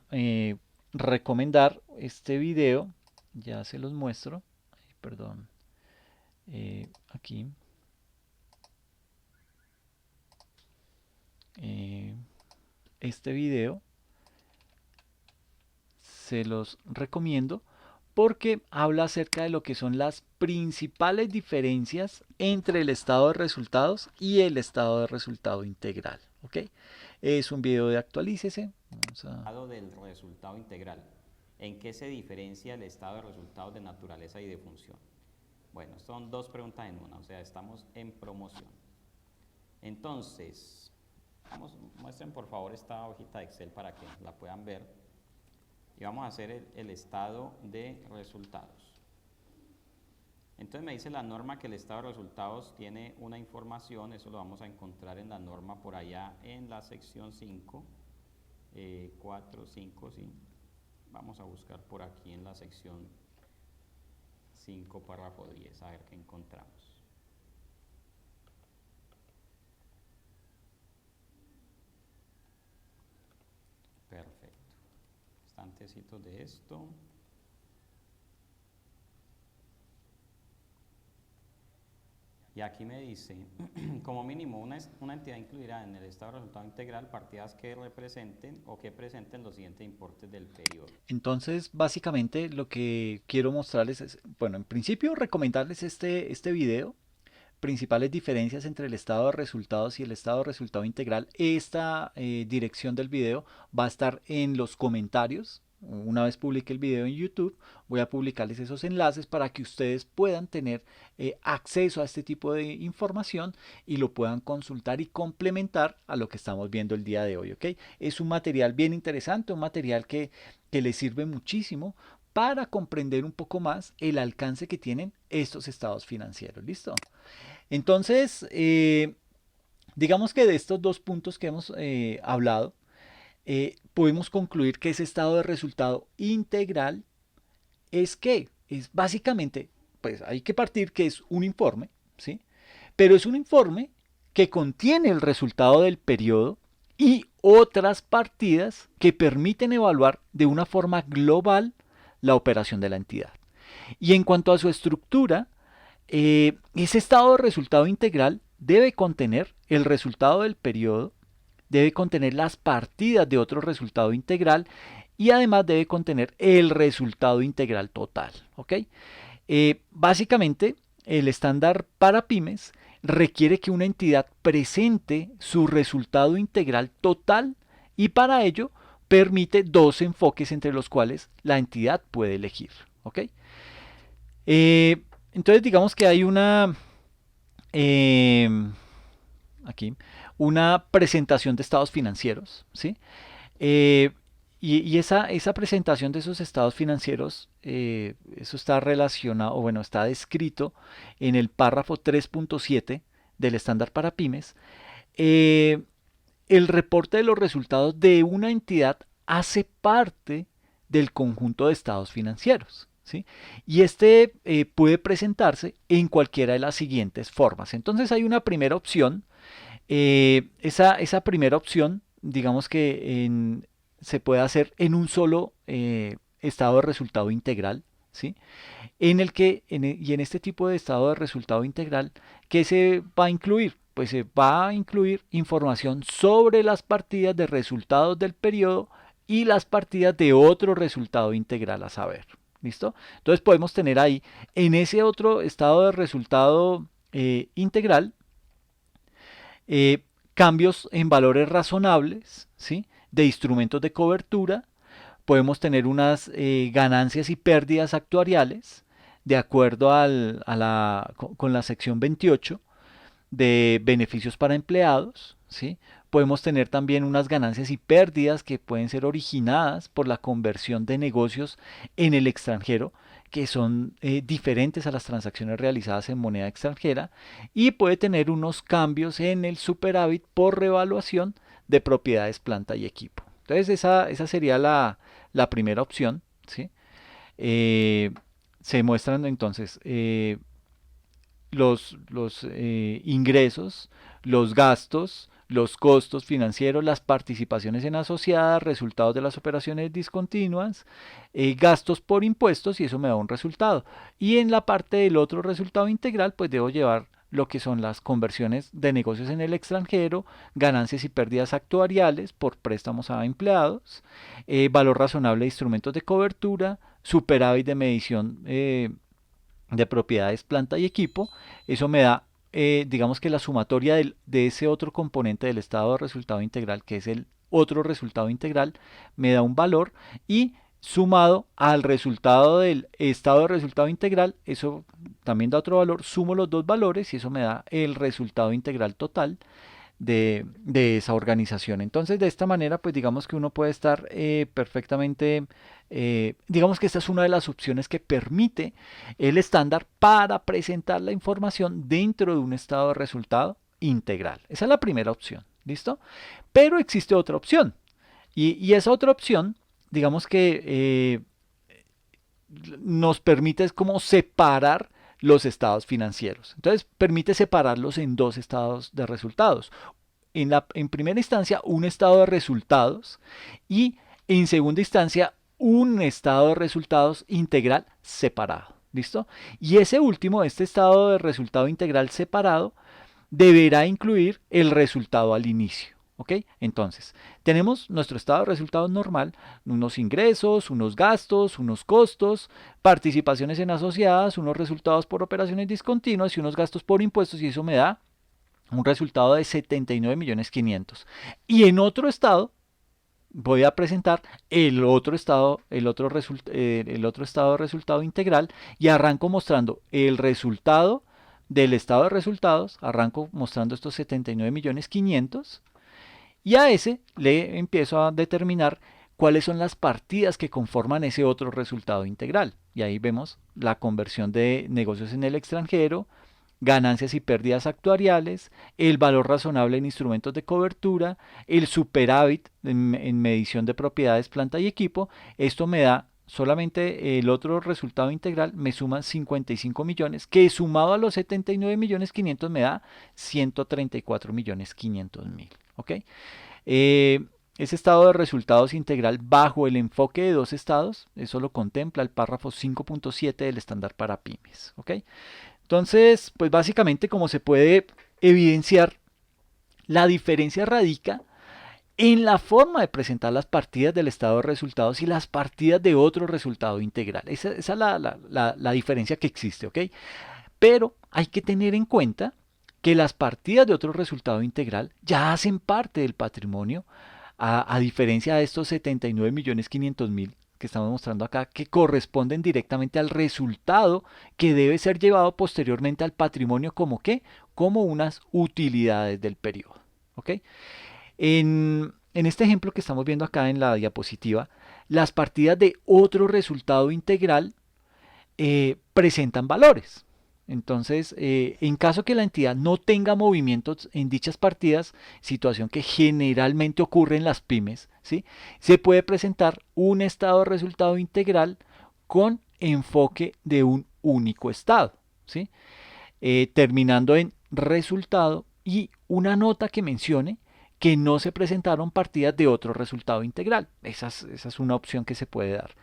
S1: recomendar este video, ya se los muestro. Ay, perdón, aquí. Este video se los recomiendo porque habla acerca de lo que son las principales diferencias entre el estado de resultados y el estado de resultado integral. ¿Ok? Es un video de actualícese. Vamos a...
S2: Del resultado integral. ¿En qué se diferencia el estado de resultados de naturaleza y de función? Bueno, son dos preguntas en una, o sea, estamos en promoción. Entonces, muestren por favor esta hojita de Excel para que la puedan ver. Y vamos a hacer el estado de resultados. Entonces me dice la norma que el estado de resultados tiene una información, eso lo vamos a encontrar en la norma por allá en la sección 5, 4, 5, sí. Vamos a buscar por aquí en la sección 5, párrafo 10, a ver qué encontramos. Perfecto. Antecitos de esto. Y aquí me dice, como mínimo una entidad incluirá en el estado de resultado integral partidas que representen o que presenten los siguientes importes del periodo.
S1: Entonces, básicamente lo que quiero mostrarles es, bueno, en principio recomendarles este video, principales diferencias entre el estado de resultados y el estado de resultado integral. Esta dirección del video va a estar en los comentarios. Una vez publique el video en YouTube, voy a publicarles esos enlaces para que ustedes puedan tener acceso a este tipo de información y lo puedan consultar y complementar a lo que estamos viendo el día de hoy. ¿Ok? Es un material bien interesante, un material que les sirve muchísimo para comprender un poco más el alcance que tienen estos estados financieros. ¿Listo? Entonces, digamos que de estos dos puntos que hemos hablado, podemos concluir que ese estado de resultado integral es que es básicamente, pues hay que partir que es un informe, ¿sí? Pero es un informe que contiene el resultado del periodo y otras partidas que permiten evaluar de una forma global la operación de la entidad. Y en cuanto a su estructura, ese estado de resultado integral debe contener el resultado del periodo, debe contener las partidas de otro resultado integral y además debe contener el resultado integral total. ¿Ok? Básicamente, el estándar para pymes requiere que una entidad presente su resultado integral total y para ello permite dos enfoques entre los cuales la entidad puede elegir. ¿Ok? Entonces digamos que hay eh, aquí, una presentación de estados financieros, ¿sí? Eh, y esa presentación de esos estados financieros, eso está relacionado, o bueno, está descrito en el párrafo 3.7 del estándar para pymes. El reporte de los resultados de una entidad hace parte del conjunto de estados financieros. ¿Sí? Y este puede presentarse en cualquiera de las siguientes formas. Entonces hay una primera opción. Esa primera opción, digamos que se puede hacer en un solo estado de resultado integral. ¿Sí? En el que, y en este tipo de estado de resultado integral, ¿qué se va a incluir? Pues se va a incluir información sobre las partidas de resultados del periodo y las partidas de otro resultado integral a saber. ¿Listo? Entonces podemos tener ahí, en ese otro estado de resultado integral, cambios en valores razonables, ¿sí? De instrumentos de cobertura. Podemos tener unas ganancias y pérdidas actuariales de acuerdo con la sección 28 de beneficios para empleados, ¿sí? Podemos tener también unas ganancias y pérdidas que pueden ser originadas por la conversión de negocios en el extranjero, que son diferentes a las transacciones realizadas en moneda extranjera, y puede tener unos cambios en el superávit por revaluación de propiedades, planta y equipo. Entonces esa sería la primera opción, ¿sí? Se muestran entonces los ingresos, los gastos, los costos financieros, las participaciones en asociadas, resultados de las operaciones discontinuas, gastos por impuestos y eso me da un resultado. Y en la parte del otro resultado integral pues debo llevar lo que son las conversiones de negocios en el extranjero, ganancias y pérdidas actuariales por préstamos a empleados, valor razonable de instrumentos de cobertura, superávit de medición de propiedades, planta y equipo. Eso me da, digamos que la sumatoria de ese otro componente del estado de resultado integral, que es el otro resultado integral, me da un valor y sumado al resultado del estado de resultado integral, eso también da otro valor, sumo los dos valores y eso me da el resultado integral total de esa organización. Entonces, de esta manera, pues digamos que uno puede estar perfectamente, digamos que esta es una de las opciones que permite el estándar para presentar la información dentro de un estado de resultado integral. Esa es la primera opción, ¿listo? Pero existe otra opción y esa otra opción, digamos que nos permite es como separar los estados financieros. Entonces, permite separarlos en dos estados de resultados. En primera instancia, un estado de resultados y en segunda instancia, un estado de resultados integral separado. ¿Listo? Y ese último, este estado de resultado integral separado, deberá incluir el resultado al inicio. ¿Ok? Entonces, tenemos nuestro estado de resultados normal, unos ingresos, unos gastos, unos costos, participaciones en asociadas, unos resultados por operaciones discontinuas y unos gastos por impuestos, y eso me da un resultado de 79.500.000. Y en otro estado voy a presentar el otro estado de resultado integral y arranco mostrando el resultado del estado de resultados, arranco mostrando estos 79.500.000 y a ese le empiezo a determinar cuáles son las partidas que conforman ese otro resultado integral. Y ahí vemos la conversión de negocios en el extranjero, ganancias y pérdidas actuariales, el valor razonable en instrumentos de cobertura, el superávit en medición de propiedades, planta y equipo. Esto me da solamente el otro resultado integral, me suma 55 millones, que sumado a los 79.500.000 me da 134.500.000. ¿Ok? Ese estado de resultados integral bajo el enfoque de dos estados, eso lo contempla el párrafo 5.7 del estándar para pymes. ¿Ok? Entonces, pues básicamente como se puede evidenciar, la diferencia radica en la forma de presentar las partidas del estado de resultados y las partidas de otro resultado integral. Esa es la diferencia que existe, ¿ok? Pero hay que tener en cuenta que las partidas de otro resultado integral ya hacen parte del patrimonio, a diferencia de estos 79.500.000 que estamos mostrando acá, que corresponden directamente al resultado que debe ser llevado posteriormente al patrimonio como qué, como unas utilidades del periodo. ¿Ok? En este ejemplo que estamos viendo acá en la diapositiva, las partidas de otro resultado integral presentan valores. Entonces, en caso que la entidad no tenga movimientos en dichas partidas, situación que generalmente ocurre en las pymes, ¿sí? Se puede presentar un estado de resultado integral con enfoque de un único estado, ¿sí? Terminando en resultado y una nota que mencione que no se presentaron partidas de otro resultado integral. Esa es una opción que se puede dar.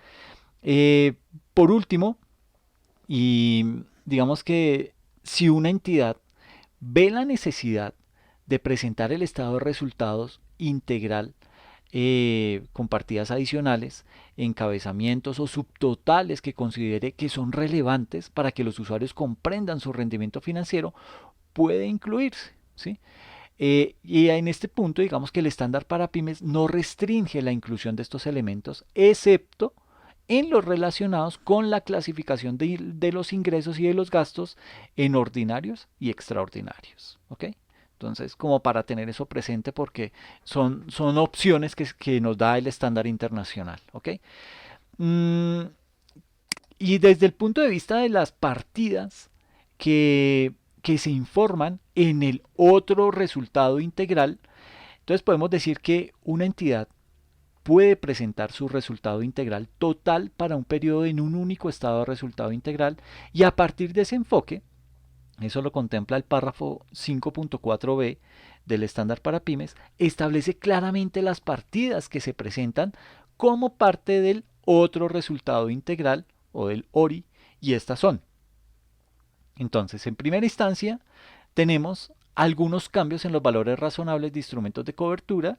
S1: Por último, y digamos que si una entidad ve la necesidad de presentar el estado de resultados integral con partidas adicionales, encabezamientos o subtotales que considere que son relevantes para que los usuarios comprendan su rendimiento financiero, puede incluirse, ¿sí? Y en este punto, digamos que el estándar para pymes no restringe la inclusión de estos elementos, excepto en los relacionados con la clasificación de los ingresos y de los gastos en ordinarios y extraordinarios. ¿Ok? Entonces, como para tener eso presente, porque son opciones que nos da el estándar internacional. ¿Ok? Mm, y desde el punto de vista de las partidas que se informan en el otro resultado integral, entonces podemos decir que una entidad puede presentar su resultado integral total para un periodo en un único estado de resultado integral y a partir de ese enfoque, eso lo contempla el párrafo 5.4b del estándar para pymes, establece claramente las partidas que se presentan como parte del otro resultado integral o del ORI, y estas son. Entonces, en primera instancia, tenemos algunos cambios en los valores razonables de instrumentos de cobertura,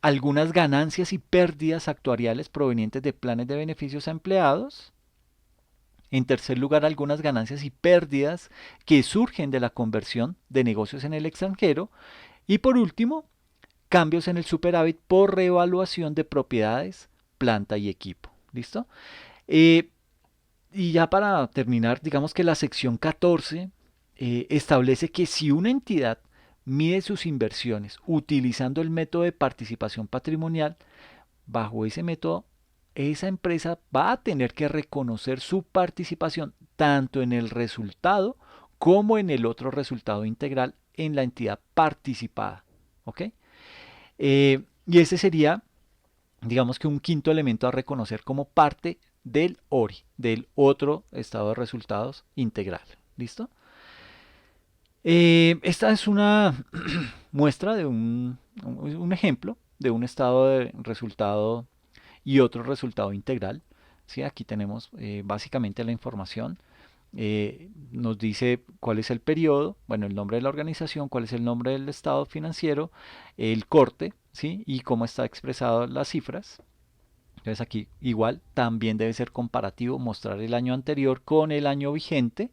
S1: algunas ganancias y pérdidas actuariales provenientes de planes de beneficios a empleados. En tercer lugar, algunas ganancias y pérdidas que surgen de la conversión de negocios en el extranjero. Y por último, cambios en el superávit por reevaluación de propiedades, planta y equipo. ¿Listo? Eh, y ya para terminar, digamos que la sección 14 establece que si una entidad mide sus inversiones utilizando el método de participación patrimonial, bajo ese método, esa empresa va a tener que reconocer su participación tanto en el resultado como en el otro resultado integral en la entidad participada. ¿Ok? Y ese sería, digamos que un quinto elemento a reconocer como parte del ORI, del otro estado de resultados integral. ¿Listo? Esta es una muestra de un ejemplo de un estado de resultado y otro resultado integral. ¿Sí? Aquí tenemos básicamente la información. Nos dice cuál es el periodo, bueno, el nombre de la organización, cuál es el nombre del estado financiero, el corte, ¿sí? Y cómo está expresado las cifras. Entonces aquí igual también debe ser comparativo, mostrar el año anterior con el año vigente.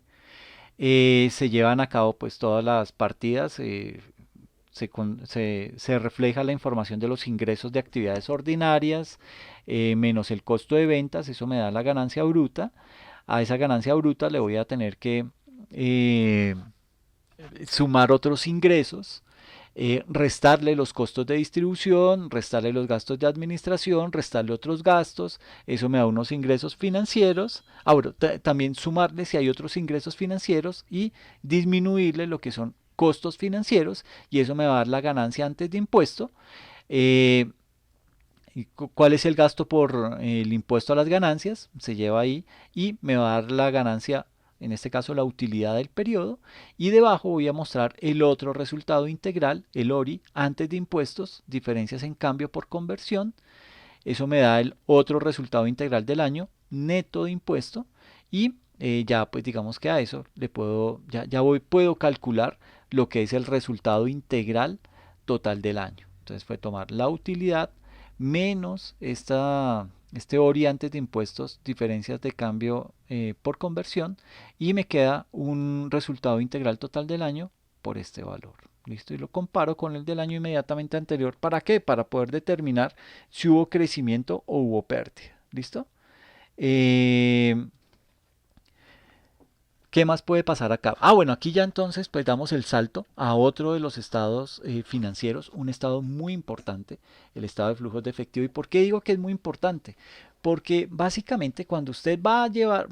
S1: Se llevan a cabo pues todas las partidas, se refleja la información de los ingresos de actividades ordinarias menos el costo de ventas, eso me da la ganancia bruta. A esa ganancia bruta le voy a tener que eh, sumar otros ingresos, restarle los costos de distribución, restarle los gastos de administración, restarle otros gastos, eso me da unos ingresos financieros. Ahora, también sumarle si hay otros ingresos financieros y disminuirle lo que son costos financieros y eso me va a dar la ganancia antes de impuesto. Eh, ¿Cuál es el gasto por el impuesto a las ganancias? Se lleva ahí y me va a dar la ganancia, en este caso la utilidad del periodo. Y debajo voy a mostrar el otro resultado integral, el ORI, antes de impuestos, diferencias en cambio por conversión. Eso me da el otro resultado integral del año, neto de impuesto. Y ya pues digamos que a eso le puedo, puedo calcular lo que es el resultado integral total del año. Entonces fue tomar la utilidad menos este ORI antes de impuestos, diferencias de cambio por conversión, y me queda un resultado integral total del año por este valor. ¿Listo? Y lo comparo con el del año inmediatamente anterior. ¿Para qué? Para poder determinar si hubo crecimiento o hubo pérdida. ¿Listo? Eh, ¿Qué más puede pasar acá? Ah, bueno, aquí ya entonces pues damos el salto a otro de los estados financieros, un estado muy importante, el estado de flujos de efectivo. ¿Y por qué digo que es muy importante? Porque básicamente cuando usted va a llevar,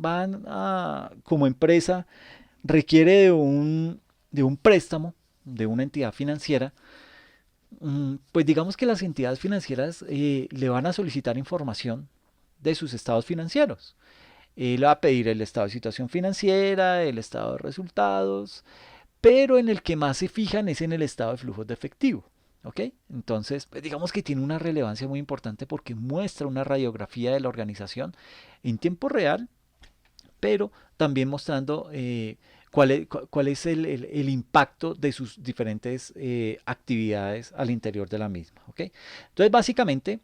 S1: como empresa, requiere de un préstamo de una entidad financiera, pues digamos que las entidades financieras le van a solicitar información de sus estados financieros. Le va a pedir el estado de situación financiera, el estado de resultados, pero en el que más se fijan es en el estado de flujos de efectivo. ¿Ok? Entonces, pues digamos que tiene una relevancia muy importante porque muestra una radiografía de la organización en tiempo real, pero también mostrando cuál es el impacto de sus diferentes actividades al interior de la misma. ¿Ok? Entonces, básicamente,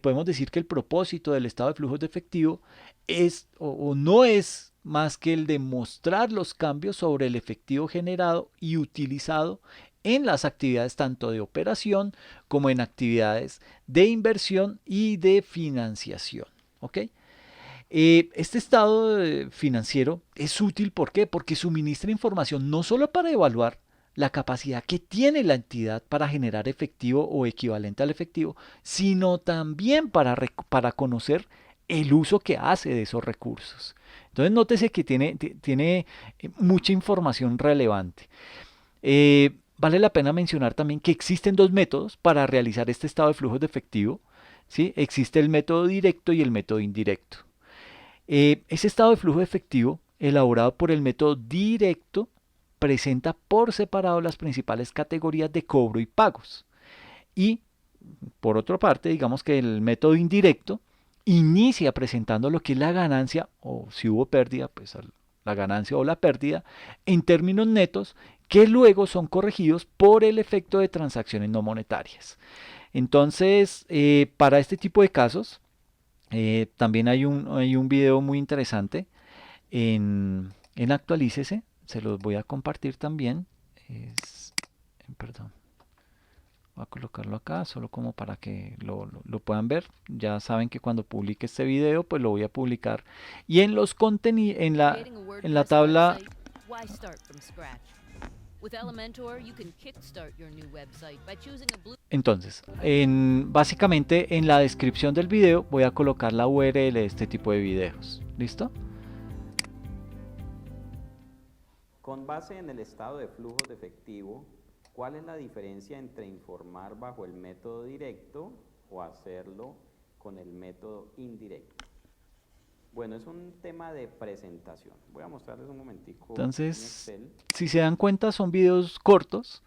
S1: podemos decir que el propósito del estado de flujos de efectivo es o no es más que el de mostrar los cambios sobre el efectivo generado y utilizado en las actividades tanto de operación como en actividades de inversión y de financiación. ¿Ok? Este estado financiero es útil, ¿por qué? Porque suministra información no solo para evaluar la capacidad que tiene la entidad para generar efectivo o equivalente al efectivo, sino también para conocer el uso que hace de esos recursos. Entonces, nótese que tiene mucha información relevante. Vale la pena mencionar también que existen dos métodos para realizar este estado de flujos de efectivo. ¿Sí? Existe el método directo y el método indirecto. Ese estado de flujo efectivo, elaborado por el método directo, presenta por separado las principales categorías de cobro y pagos. Y, por otra parte, digamos que el método indirecto inicia presentando lo que es la ganancia, o si hubo pérdida, pues la ganancia o la pérdida, en términos netos, que luego son corregidos por el efecto de transacciones no monetarias. Entonces, para este tipo de casos, también hay un video muy interesante en Actualícese, se los voy a compartir también. Es, perdón, voy a colocarlo acá solo como para que lo puedan ver. Ya saben que cuando publique este video, pues lo voy a publicar. Y en los contenidos, en la tabla. Entonces, básicamente en la descripción del video voy a colocar la URL de este tipo de videos. ¿Listo?
S2: Con base en el estado de flujos de efectivo, ¿cuál es la diferencia entre informar bajo el método directo o hacerlo con el método indirecto? Bueno, es un tema de presentación. Voy a mostrarles un momentico en
S1: Entonces,
S2: Excel.
S1: si se dan cuenta, son videos cortos,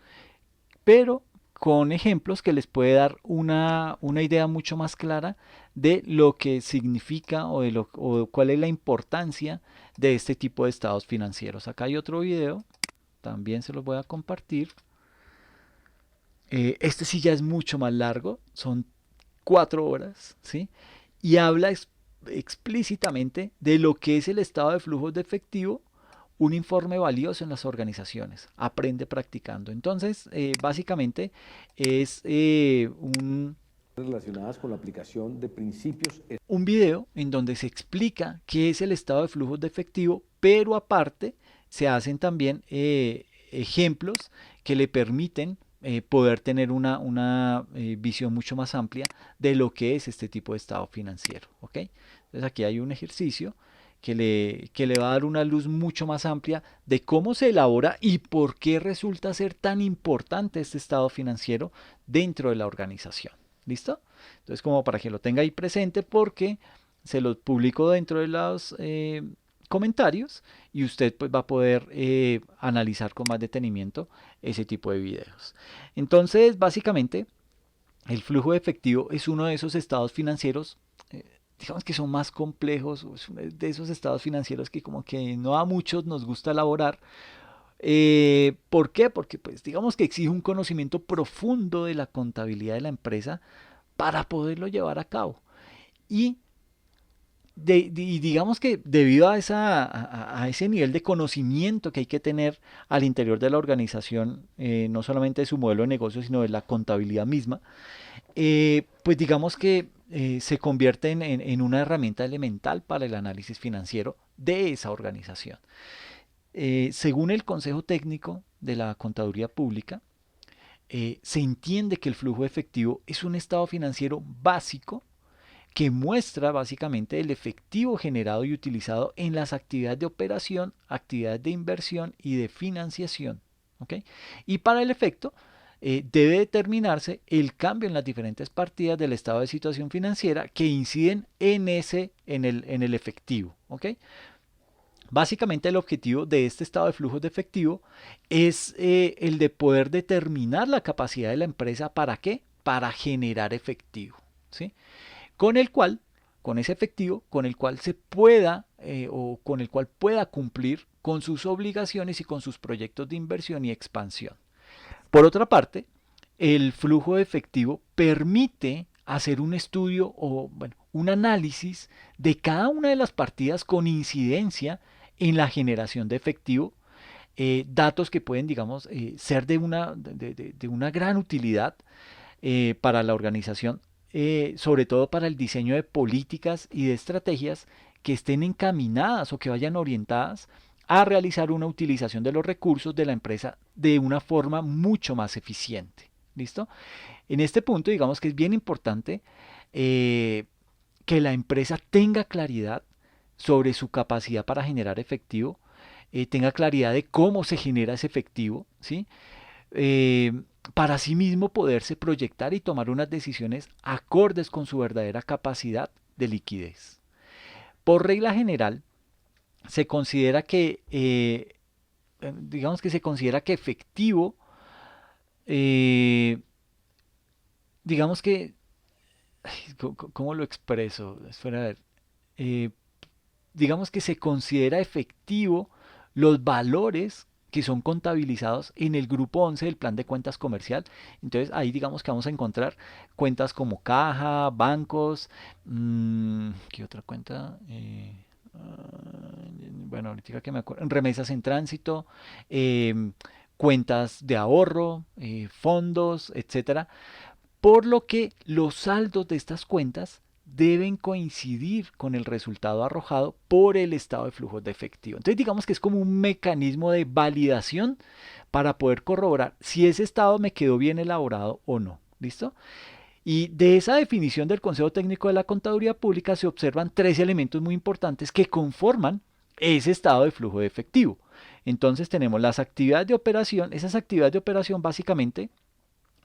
S1: pero con ejemplos que les puede dar una idea mucho más clara de lo que significa o cuál es la importancia de este tipo de estados financieros. Acá hay otro video, también se los voy a compartir. Este sí ya es mucho más largo, son 4 horas, ¿sí? Y habla explícitamente de lo que es el estado de flujos de efectivo, un informe valioso en las organizaciones. Aprende practicando. Entonces, básicamente es
S3: relacionadas con la aplicación de principios.
S1: Un video en donde se explica qué es el estado de flujos de efectivo, pero aparte se hacen también ejemplos que le permiten poder tener una visión mucho más amplia de lo que es este tipo de estado financiero. ¿Ok? Entonces aquí hay un ejercicio que le va a dar una luz mucho más amplia de cómo se elabora y por qué resulta ser tan importante este estado financiero dentro de la organización. ¿Listo? Entonces, como para que lo tenga ahí presente, porque se lo publico dentro de los comentarios y usted pues va a poder analizar con más detenimiento ese tipo de videos. Entonces, básicamente, el flujo de efectivo es uno de esos estados financieros, digamos que son más complejos, es uno de esos estados financieros que como que no a muchos nos gusta elaborar. ¿Por qué? Porque pues digamos que exige un conocimiento profundo de la contabilidad de la empresa para poderlo llevar a cabo. Y y digamos que debido a ese nivel de conocimiento que hay que tener al interior de la organización, no solamente de su modelo de negocio, sino de la contabilidad misma, pues digamos que se convierte en una herramienta elemental para el análisis financiero de esa organización. Según el Consejo Técnico de la Contaduría Pública, se entiende que el flujo efectivo es un estado financiero básico que muestra básicamente el efectivo generado y utilizado en las actividades de operación, actividades de inversión y de financiación. ¿Okay? Y para el efecto, debe determinarse el cambio en las diferentes partidas del estado de situación financiera que inciden en el efectivo. ¿Okay? Básicamente el objetivo de este estado de flujos de efectivo es el de poder determinar la capacidad de la empresa. ¿Para qué? Para generar efectivo. ¿Sí? Con el cual, con ese efectivo, con el cual se pueda o con el cual pueda cumplir con sus obligaciones y con sus proyectos de inversión y expansión. Por otra parte, el flujo de efectivo permite hacer un estudio o bueno, un análisis de cada una de las partidas con incidencia en la generación de efectivo, datos que pueden, digamos, ser de una gran utilidad para la organización, sobre todo para el diseño de políticas y de estrategias que estén encaminadas o que vayan orientadas a realizar una utilización de los recursos de la empresa de una forma mucho más eficiente. ¿Listo? En este punto, digamos que es bien importante que la empresa tenga claridad sobre su capacidad para generar efectivo, tenga claridad de cómo se genera ese efectivo, ¿sí? eh, para sí mismo poderse proyectar y tomar unas decisiones acordes con su verdadera capacidad de liquidez. Por regla general, se considera digamos que se considera que efectivo, eh, digamos que, ¿cómo lo expreso? Espera a ver. Eh, digamos que se considera efectivo los valores que son contabilizados en el grupo 11 del plan de cuentas comercial. Entonces ahí digamos que vamos a encontrar cuentas como caja, bancos, ¿qué otra cuenta? Bueno, ahorita que me acuerdo, remesas en tránsito, cuentas de ahorro, fondos, etcétera. Por lo que los saldos de estas cuentas deben coincidir con el resultado arrojado por el estado de flujos de efectivo. Entonces digamos que es como un mecanismo de validación para poder corroborar si ese estado me quedó bien elaborado o no. ¿Listo? Y de esa definición del Consejo Técnico de la Contaduría Pública se observan tres elementos muy importantes que conforman ese estado de flujo de efectivo. Entonces tenemos las actividades de operación. Esas actividades de operación básicamente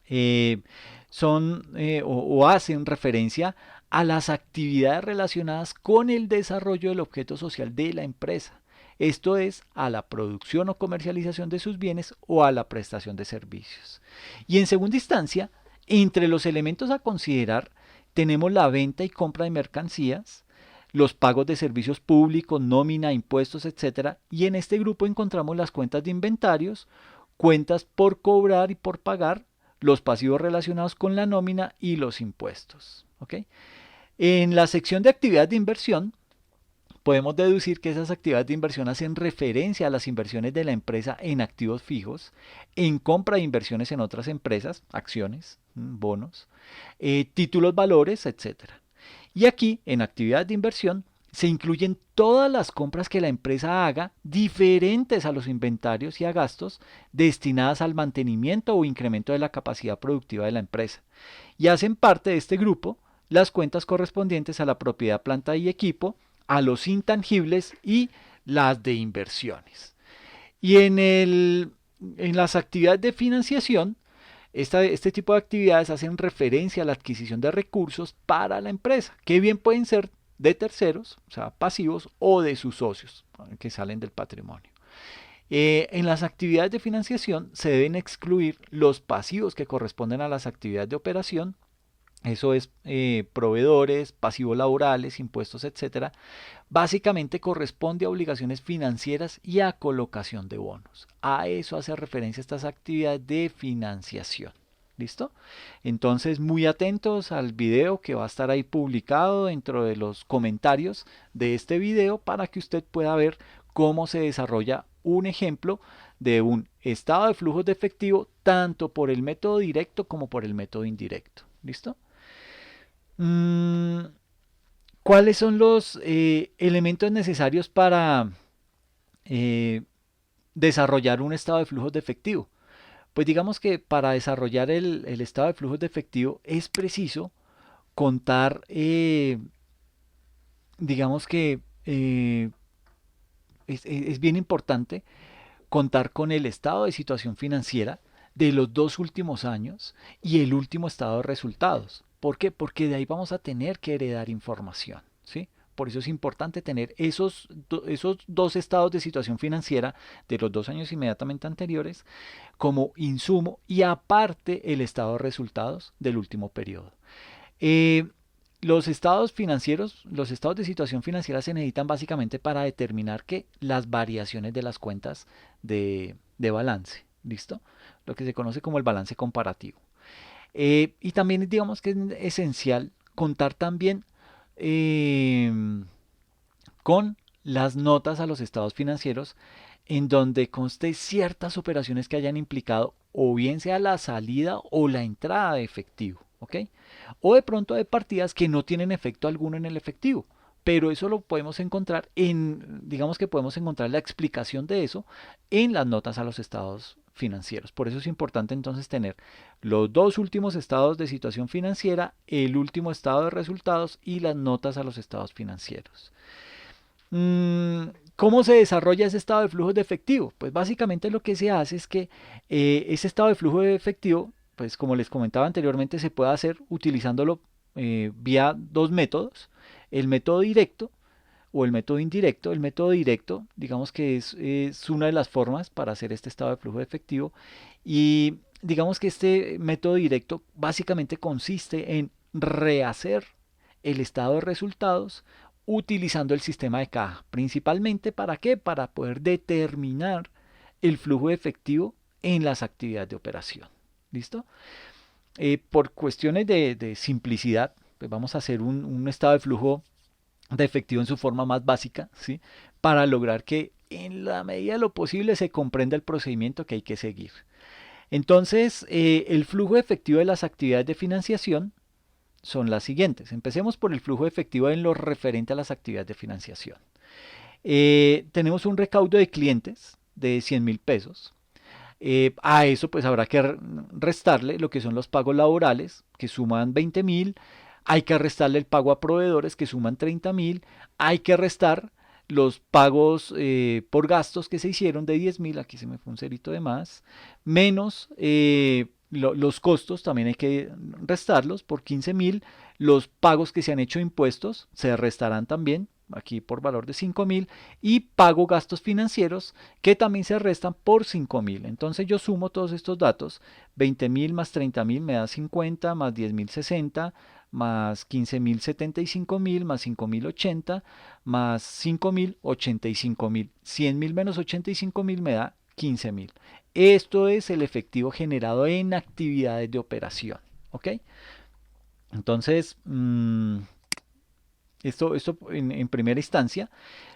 S1: eh, son o hacen referencia a las actividades relacionadas con el desarrollo del objeto social de la empresa. Esto es, a la producción o comercialización de sus bienes o a la prestación de servicios. Y en segunda instancia, entre los elementos a considerar tenemos la venta y compra de mercancías, los pagos de servicios públicos, nómina, impuestos, etcétera. Y en este grupo encontramos las cuentas de inventarios, cuentas por cobrar y por pagar, los pasivos relacionados con la nómina y los impuestos. ¿Ok? En la sección de actividades de inversión, podemos deducir que esas actividades de inversión hacen referencia a las inversiones de la empresa en activos fijos, en compra de inversiones en otras empresas, acciones, bonos, títulos valores, etcétera. Y aquí, en actividades de inversión, se incluyen todas las compras que la empresa haga diferentes a los inventarios y a gastos destinadas al mantenimiento o incremento de la capacidad productiva de la empresa. Y hacen parte de este grupo las cuentas correspondientes a la propiedad, planta y equipo, a los intangibles y las de inversiones. Y en las actividades de financiación, este tipo de actividades hacen referencia a la adquisición de recursos para la empresa, que bien pueden ser de terceros, o sea, pasivos, o de sus socios, que salen del patrimonio. En las actividades de financiación se deben excluir los pasivos que corresponden a las actividades de operación. Eso es proveedores, pasivos laborales, impuestos, etcétera. Básicamente corresponde a obligaciones financieras y a colocación de bonos. A eso hace referencia estas actividades de financiación. ¿Listo? Entonces, muy atentos al video que va a estar ahí publicado dentro de los comentarios de este video para que usted pueda ver cómo se desarrolla un ejemplo de un estado de flujos de efectivo tanto por el método directo como por el método indirecto. ¿Listo? ¿Cuáles son los elementos necesarios para eh, desarrollar un estado de flujos de efectivo? Pues digamos que para desarrollar el estado de flujos de efectivo es preciso contar, digamos que es bien importante contar con el estado de situación financiera de los 2 últimos años y el último estado de resultados. ¿Por qué? Porque de ahí vamos a tener que heredar información, ¿sí? Por eso es importante tener esos dos estados de situación financiera de los 2 años inmediatamente anteriores como insumo y aparte el estado de resultados del último periodo. Eh, los estados financieros, los estados de situación financiera se necesitan básicamente para determinar que las variaciones de las cuentas de balance, ¿listo? Lo que se conoce como el balance comparativo. Y también digamos que es esencial contar también eh, con las notas a los estados financieros en donde conste ciertas operaciones que hayan implicado o bien sea la salida o la entrada de efectivo, ¿ok? O de pronto hay partidas que no tienen efecto alguno en el efectivo, pero eso lo podemos encontrar digamos que podemos encontrar la explicación de eso en las notas a los estados financieros. Por eso es importante entonces tener los 2 últimos estados de situación financiera, el último estado de resultados y las notas a los estados financieros. ¿Cómo se desarrolla ese estado de flujos de efectivo? Pues básicamente lo que se hace es que ese estado de flujo de efectivo, pues como les comentaba anteriormente, se puede hacer utilizándolo vía dos métodos, el método directo o el método indirecto. El método directo, digamos que es una de las formas para hacer este estado de flujo de efectivo y digamos que este método directo básicamente consiste en rehacer el estado de resultados utilizando el sistema de caja. ¿Principalmente para qué? Para poder determinar el flujo de efectivo en las actividades de operación. ¿Listo? Por cuestiones de simplicidad, pues vamos a hacer un estado de flujo de efectivo en su forma más básica, ¿sí? Para lograr que en la medida de lo posible se comprenda el procedimiento que hay que seguir. Entonces, el flujo de efectivo de las actividades de financiación son las siguientes. Empecemos por el flujo de efectivo en lo referente a las actividades de financiación. Tenemos un recaudo de clientes de 100.000 pesos. A eso pues habrá que restarle lo que son los pagos laborales, que suman 20.000. Hay que restarle el pago a proveedores, que suman 30.000. Hay que restar los pagos por gastos que se hicieron de 10.000. Aquí se me fue un cerito de más. Menos los costos, también hay que restarlos por 15.000. Los pagos que se han hecho de impuestos se restarán también, aquí por valor de 5.000, y pago gastos financieros que también se restan por 5.000. Entonces yo sumo todos estos datos, 20.000 más 30.000 me da 50, más 10.000 60, más 15.000 75.000, más 5.000 80, más 5.000 85.000. 100.000 menos 85.000 me da 15.000. Esto es el efectivo generado en actividades de operación. ¿Ok? Entonces, esto en primera instancia.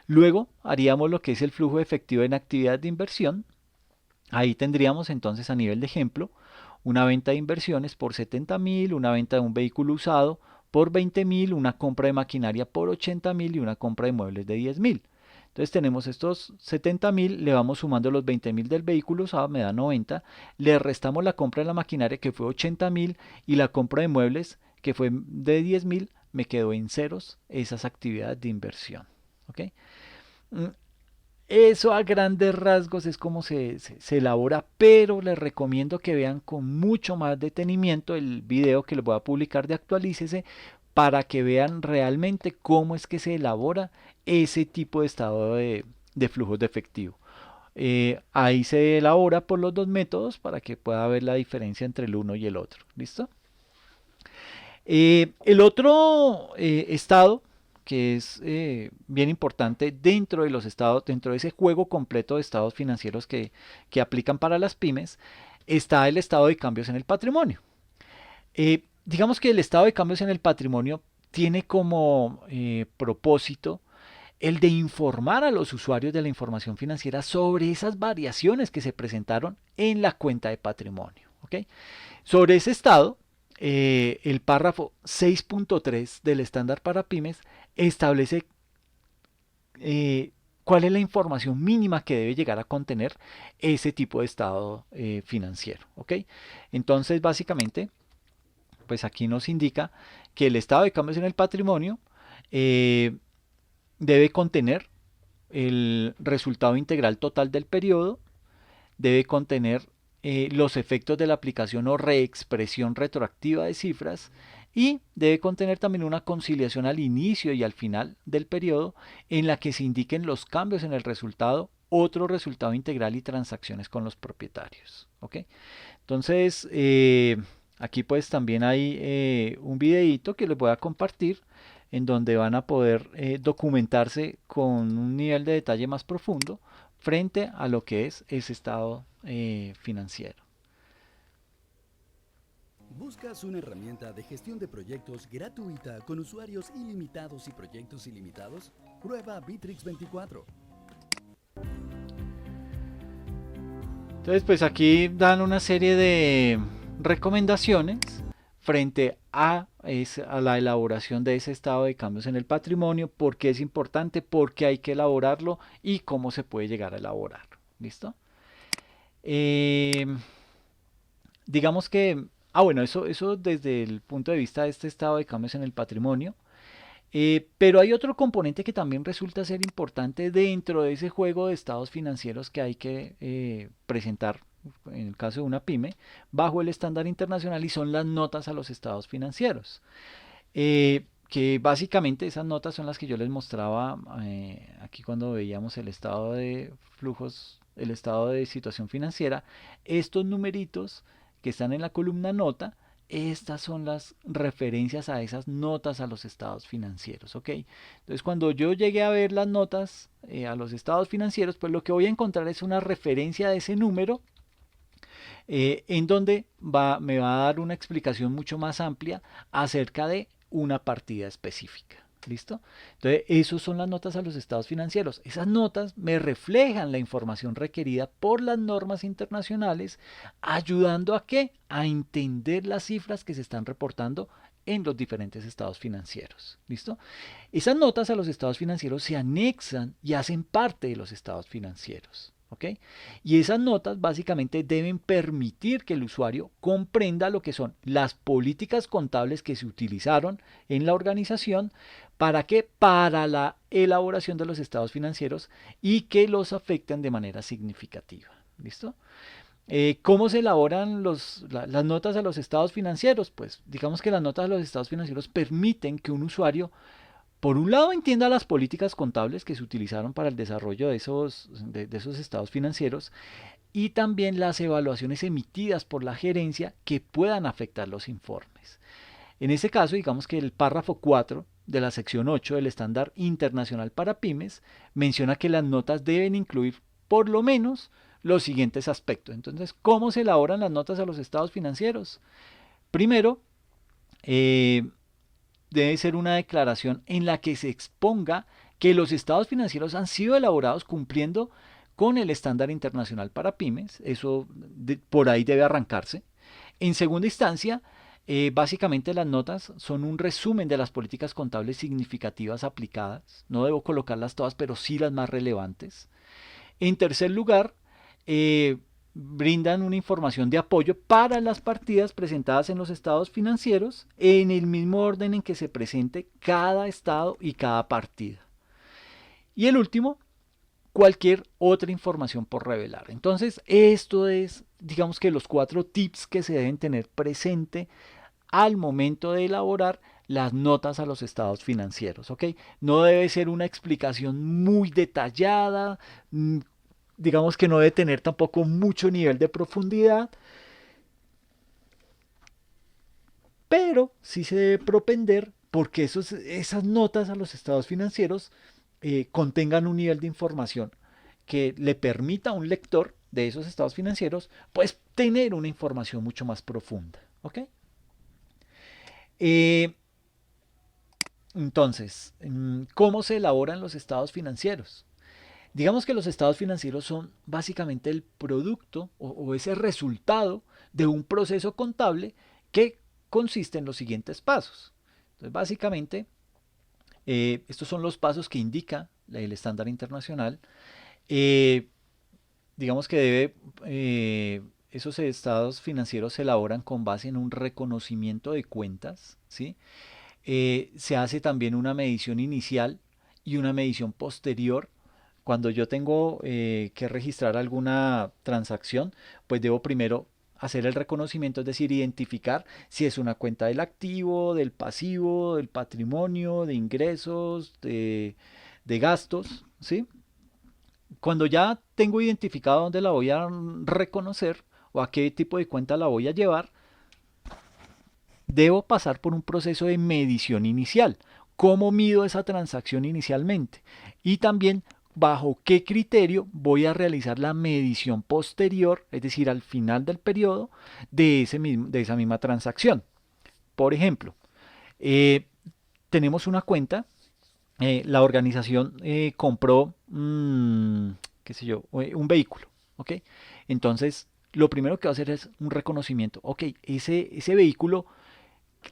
S1: Luego haríamos lo que es el flujo efectivo en actividades de inversión. Ahí tendríamos entonces a nivel de ejemplo una venta de inversiones por 70.000, una venta de un vehículo usado por 20.000, una compra de maquinaria por 80.000 y una compra de muebles de 10.000. Entonces tenemos estos 70.000, le vamos sumando los 20.000 del vehículo usado, me da 90, le restamos la compra de la maquinaria que fue 80.000 y la compra de muebles que fue de 10.000, me quedó en ceros esas actividades de inversión. ¿Ok? Eso a grandes rasgos es como se elabora, pero les recomiendo que vean con mucho más detenimiento el video que les voy a publicar de Actualícese para que vean realmente cómo es que se elabora ese tipo de estado de flujos de efectivo. Ahí se elabora por los dos métodos para que pueda ver la diferencia entre el uno y el otro. ¿Listo? El otro estado que es bien importante dentro de los estados, dentro de ese juego completo de estados financieros que aplican para las pymes, está el estado de cambios en el patrimonio. Digamos que el estado de cambios en el patrimonio tiene como propósito el de informar a los usuarios de la información financiera sobre esas variaciones que se presentaron en la cuenta de patrimonio. ¿Ok? Sobre ese estado, el párrafo 6.3 del estándar para pymes establece cuál es la información mínima que debe llegar a contener ese tipo de estado financiero. ¿Ok? Entonces, básicamente, pues aquí nos indica que el estado de cambios en el patrimonio debe contener el resultado integral total del periodo, debe contener los efectos de la aplicación o reexpresión retroactiva de cifras y debe contener también una conciliación al inicio y al final del periodo en la que se indiquen los cambios en el resultado, otro resultado integral y transacciones con los propietarios. ¿Ok? Entonces, aquí pues también hay un videito que les voy a compartir en donde van a poder documentarse con un nivel de detalle más profundo frente a lo que es ese estado financiero.
S4: ¿Buscas una herramienta de gestión de proyectos gratuita con usuarios ilimitados y proyectos ilimitados? Prueba Bitrix 24.
S1: Entonces, pues aquí dan una serie de recomendaciones frente a la elaboración de ese estado de cambios en el patrimonio, por qué es importante, por qué hay que elaborarlo y cómo se puede llegar a elaborarlo. ¿Listo? Eh, digamos que, bueno, eso desde el punto de vista de este estado de cambios en el patrimonio. Pero hay otro componente que también resulta ser importante dentro de ese juego de estados financieros que hay que presentar, en el caso de una pyme, bajo el estándar internacional y son las notas a los estados financieros. Que básicamente esas notas son las que yo les mostraba aquí cuando veíamos el estado de flujos, el estado de situación financiera. Estos numeritos que están en la columna nota estas son las referencias a esas notas a los estados financieros, ¿ok? Entonces, cuando yo llegué a ver las notas a los estados financieros, pues lo que voy a encontrar es una referencia de ese número en donde me va a dar una explicación mucho más amplia acerca de una partida específica. ¿Listo? Entonces, esas son las notas a los estados financieros. Esas notas me reflejan la información requerida por las normas internacionales, ayudando a qué? A entender las cifras que se están reportando en los diferentes estados financieros. ¿Listo? Esas notas a los estados financieros se anexan y hacen parte de los estados financieros. ¿Ok? Y esas notas básicamente deben permitir que el usuario comprenda lo que son las políticas contables que se utilizaron en la organización. ¿Para qué? Para la elaboración de los estados financieros y que los afecten de manera significativa. ¿Listo? ¿Cómo se elaboran las notas a los estados financieros? Pues digamos que las notas a los estados financieros permiten que un usuario, por un lado, entienda las políticas contables que se utilizaron para el desarrollo de esos estados financieros y también las evaluaciones emitidas por la gerencia que puedan afectar los informes. En ese caso, digamos que el párrafo 4 de la sección 8 del estándar internacional para pymes menciona que las notas deben incluir por lo menos los siguientes aspectos. Entonces, ¿cómo se elaboran las notas a los estados financieros? Primero, debe ser una declaración en la que se exponga que los estados financieros han sido elaborados cumpliendo con el estándar internacional para pymes. Eso por ahí debe arrancarse. En segunda instancia, básicamente las notas son un resumen de las políticas contables significativas aplicadas. No debo colocarlas todas, pero sí las más relevantes. En tercer lugar, brindan una información de apoyo para las partidas presentadas en los estados financieros en el mismo orden en que se presente cada estado y cada partida. Y el último, cualquier otra información por revelar. Entonces, esto es, digamos que los 4 tips que se deben tener presente al momento de elaborar las notas a los estados financieros, ¿ok? No debe ser una explicación muy detallada, digamos que no debe tener tampoco mucho nivel de profundidad, pero sí se debe propender porque esas notas a los estados financieros contengan un nivel de información que le permita a un lector de esos estados financieros pues tener una información mucho más profunda, ¿ok? Entonces, ¿cómo se elaboran los estados financieros? Digamos que los estados financieros son básicamente el producto o ese resultado de un proceso contable que consiste en los siguientes pasos. Entonces, básicamente, estos son los pasos que indica el estándar internacional. Eh, digamos que esos estados financieros se elaboran con base en un reconocimiento de cuentas, ¿sí? Se hace también una medición inicial y una medición posterior. Cuando yo tengo que registrar alguna transacción, pues debo primero hacer el reconocimiento, es decir, identificar si es una cuenta del activo, del pasivo, del patrimonio, de ingresos, de gastos, ¿sí? Cuando ya tengo identificado dónde la voy a reconocer o a qué tipo de cuenta la voy a llevar, debo pasar por un proceso de medición inicial. ¿Cómo mido esa transacción inicialmente? Y también bajo qué criterio voy a realizar la medición posterior, es decir, al final del periodo de esa misma transacción. Por ejemplo, eh, tenemos una cuenta, la organización compró, qué sé yo, un vehículo, ¿ok? Entonces, lo primero que va a hacer es un reconocimiento. Ok, ese vehículo,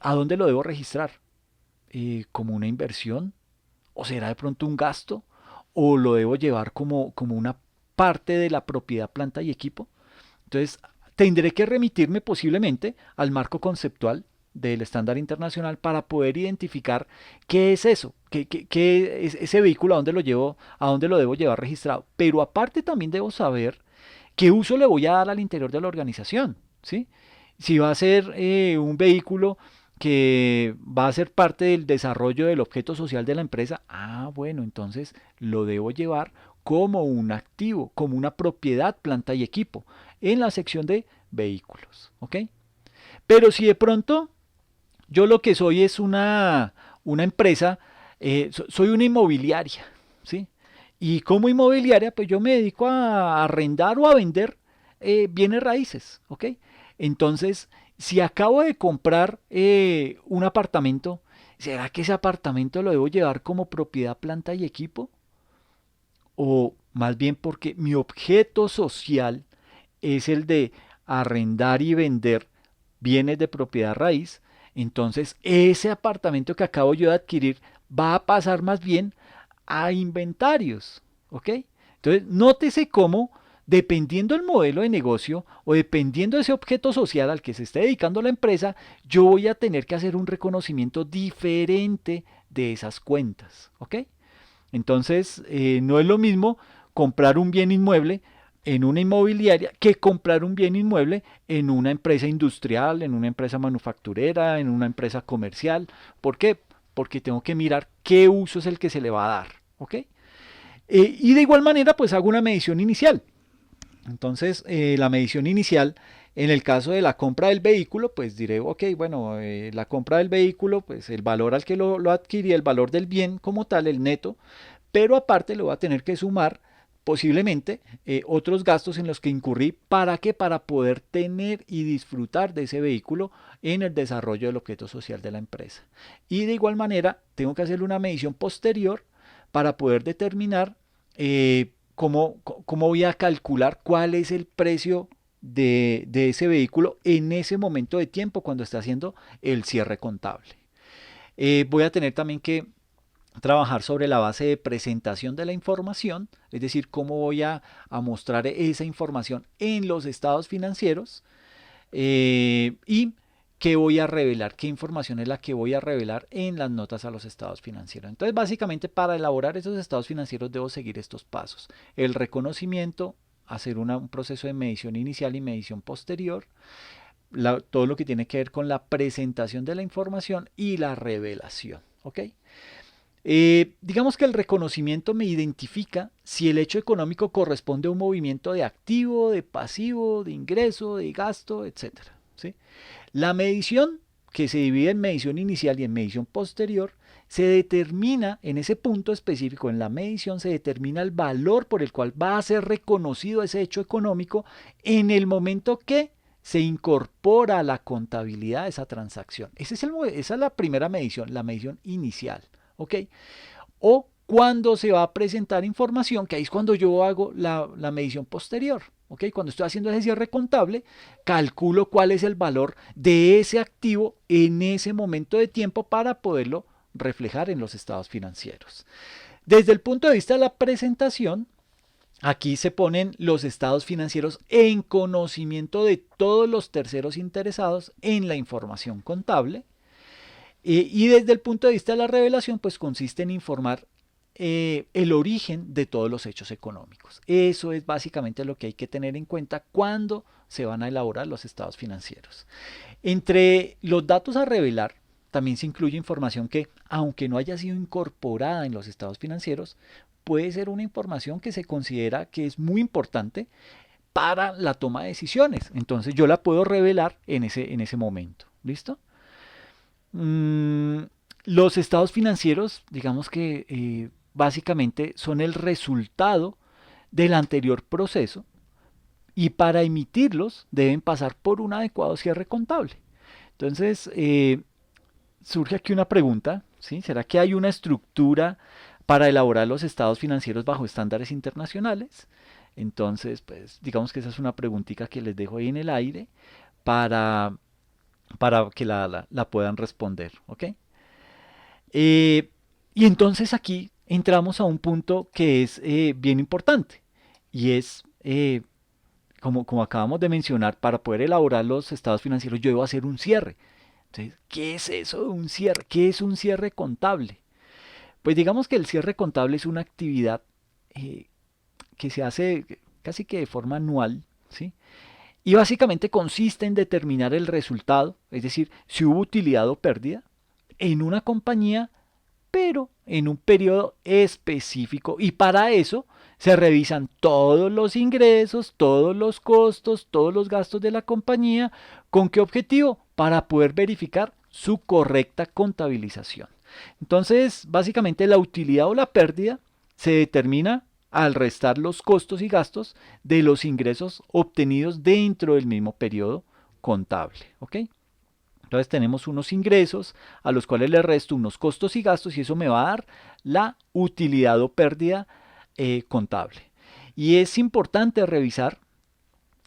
S1: ¿a dónde lo debo registrar? ¿Como una inversión? ¿O será de pronto un gasto? ¿O lo debo llevar como una parte de la propiedad, planta y equipo? Entonces, tendré que remitirme posiblemente al marco conceptual del estándar internacional para poder identificar qué es eso, qué es ese vehículo, a dónde lo llevo, a dónde lo debo llevar registrado. Pero aparte también debo saber qué uso le voy a dar al interior de la organización, ¿sí? Si va a ser un vehículo que va a ser parte del desarrollo del objeto social de la empresa, bueno, entonces lo debo llevar como un activo, como una propiedad, planta y equipo, en la sección de vehículos, ¿ok? Pero si de pronto yo lo que soy es una empresa, soy una inmobiliaria, ¿sí? Y como inmobiliaria, pues yo me dedico a arrendar o a vender bienes raíces, ¿ok? Entonces, si acabo de comprar un apartamento, ¿será que ese apartamento lo debo llevar como propiedad, planta y equipo? O más bien porque mi objeto social es el de arrendar y vender bienes de propiedad raíz, entonces ese apartamento que acabo yo de adquirir va a pasar más bien a inventarios, ¿ok? Entonces, nótese cómo, dependiendo del modelo de negocio o dependiendo de ese objeto social al que se esté dedicando la empresa, yo voy a tener que hacer un reconocimiento diferente de esas cuentas, ¿ok? Entonces, no es lo mismo comprar un bien inmueble en una inmobiliaria que comprar un bien inmueble en una empresa industrial, en una empresa manufacturera, en una empresa comercial. ¿Por qué? Porque tengo que mirar qué uso es el que se le va a dar. ¿Ok? Y de igual manera, pues hago una medición inicial. Entonces, la medición inicial, en el caso de la compra del vehículo, pues diré, ok, bueno, la compra del vehículo, pues el valor al que lo adquirí, el valor del bien como tal, el neto, pero aparte le voy a tener que sumar posiblemente otros gastos en los que incurrí. ¿Para qué? Para poder tener y disfrutar de ese vehículo en el desarrollo del objeto social de la empresa. Y de igual manera, tengo que hacer una medición posterior para poder determinar cómo voy a calcular cuál es el precio de ese vehículo en ese momento de tiempo cuando está haciendo el cierre contable. Voy a tener también que trabajar sobre la base de presentación de la información, es decir, cómo voy a mostrar esa información en los estados financieros y qué voy a revelar, qué información es la que voy a revelar en las notas a los estados financieros. Entonces, básicamente, para elaborar esos estados financieros debo seguir estos pasos. El reconocimiento, hacer un proceso de medición inicial y medición posterior, todo lo que tiene que ver con la presentación de la información y la revelación. ¿Ok? Digamos que el reconocimiento me identifica si el hecho económico corresponde a un movimiento de activo, de pasivo, de ingreso, de gasto, etcétera, ¿sí? La medición, que se divide en medición inicial y en medición posterior, se determina en ese punto específico, en la medición se determina el valor por el cual va a ser reconocido ese hecho económico en el momento que se incorpora a la contabilidad de esa transacción. Esa es la primera medición, la medición inicial. ¿Ok? O cuando se va a presentar información, que ahí es cuando yo hago la medición posterior. ¿Ok? Cuando estoy haciendo ese cierre contable, calculo cuál es el valor de ese activo en ese momento de tiempo para poderlo reflejar en los estados financieros. Desde el punto de vista de la presentación, aquí se ponen los estados financieros en conocimiento de todos los terceros interesados en la información contable. Y desde el punto de vista de la revelación, pues consiste en informar el origen de todos los hechos económicos. Eso es básicamente lo que hay que tener en cuenta cuando se van a elaborar los estados financieros. Entre los datos a revelar, también se incluye información que, aunque no haya sido incorporada en los estados financieros, puede ser una información que se considera que es muy importante para la toma de decisiones. Entonces yo la puedo revelar en ese momento. ¿Listo? Los estados financieros, digamos que básicamente son el resultado del anterior proceso y para emitirlos deben pasar por un adecuado cierre contable. Entonces, surge aquí una pregunta, ¿sí? ¿Será que hay una estructura para elaborar los estados financieros bajo estándares internacionales? Entonces, pues digamos que esa es una preguntita que les dejo ahí en el aire para, para que la puedan responder, ¿ok? Y entonces aquí entramos a un punto que es bien importante y es, como acabamos de mencionar, para poder elaborar los estados financieros yo debo hacer un cierre. Entonces, ¿qué es eso de un cierre? ¿Qué es un cierre contable? Pues digamos que el cierre contable es una actividad que se hace casi que de forma anual, ¿sí? Y básicamente consiste en determinar el resultado, es decir, si hubo utilidad o pérdida en una compañía, pero en un periodo específico. Y para eso se revisan todos los ingresos, todos los costos, todos los gastos de la compañía. ¿Con qué objetivo? para poder verificar su correcta contabilización. Entonces, básicamente la utilidad o la pérdida se determina al restar los costos y gastos de los ingresos obtenidos dentro del mismo periodo contable. ¿Ok? Entonces tenemos unos ingresos a los cuales le resto unos costos y gastos y eso me va a dar la utilidad o pérdida contable. Y es importante revisar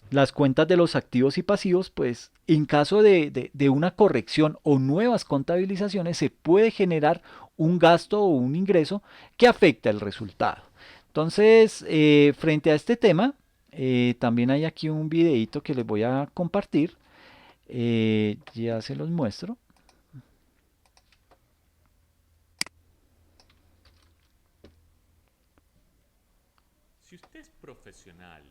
S1: las cuentas de los activos y pasivos, pues en caso de una corrección o nuevas contabilizaciones se puede generar un gasto o un ingreso que afecta el resultado. Entonces, frente a este tema, también hay aquí un videito que les voy a compartir. Ya se los muestro.
S5: Si usted es profesional,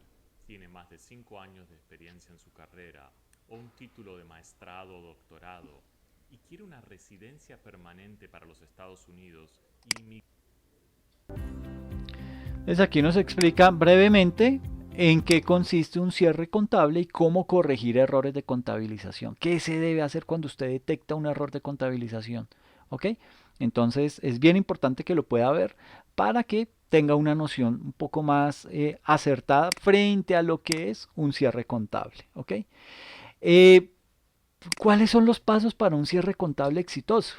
S5: tiene más de 5 años de experiencia en su carrera o un título de maestrado o doctorado y quiere una residencia permanente para los Estados Unidos y
S1: Entonces aquí nos explica brevemente en qué consiste un cierre contable y cómo corregir errores de contabilización. ¿Qué se debe hacer cuando usted detecta un error de contabilización? ¿Ok? Entonces es bien importante que lo pueda ver para que tenga una noción un poco más acertada frente a lo que es un cierre contable. ¿Ok? Eh, ¿Cuáles son los pasos para un cierre contable exitoso?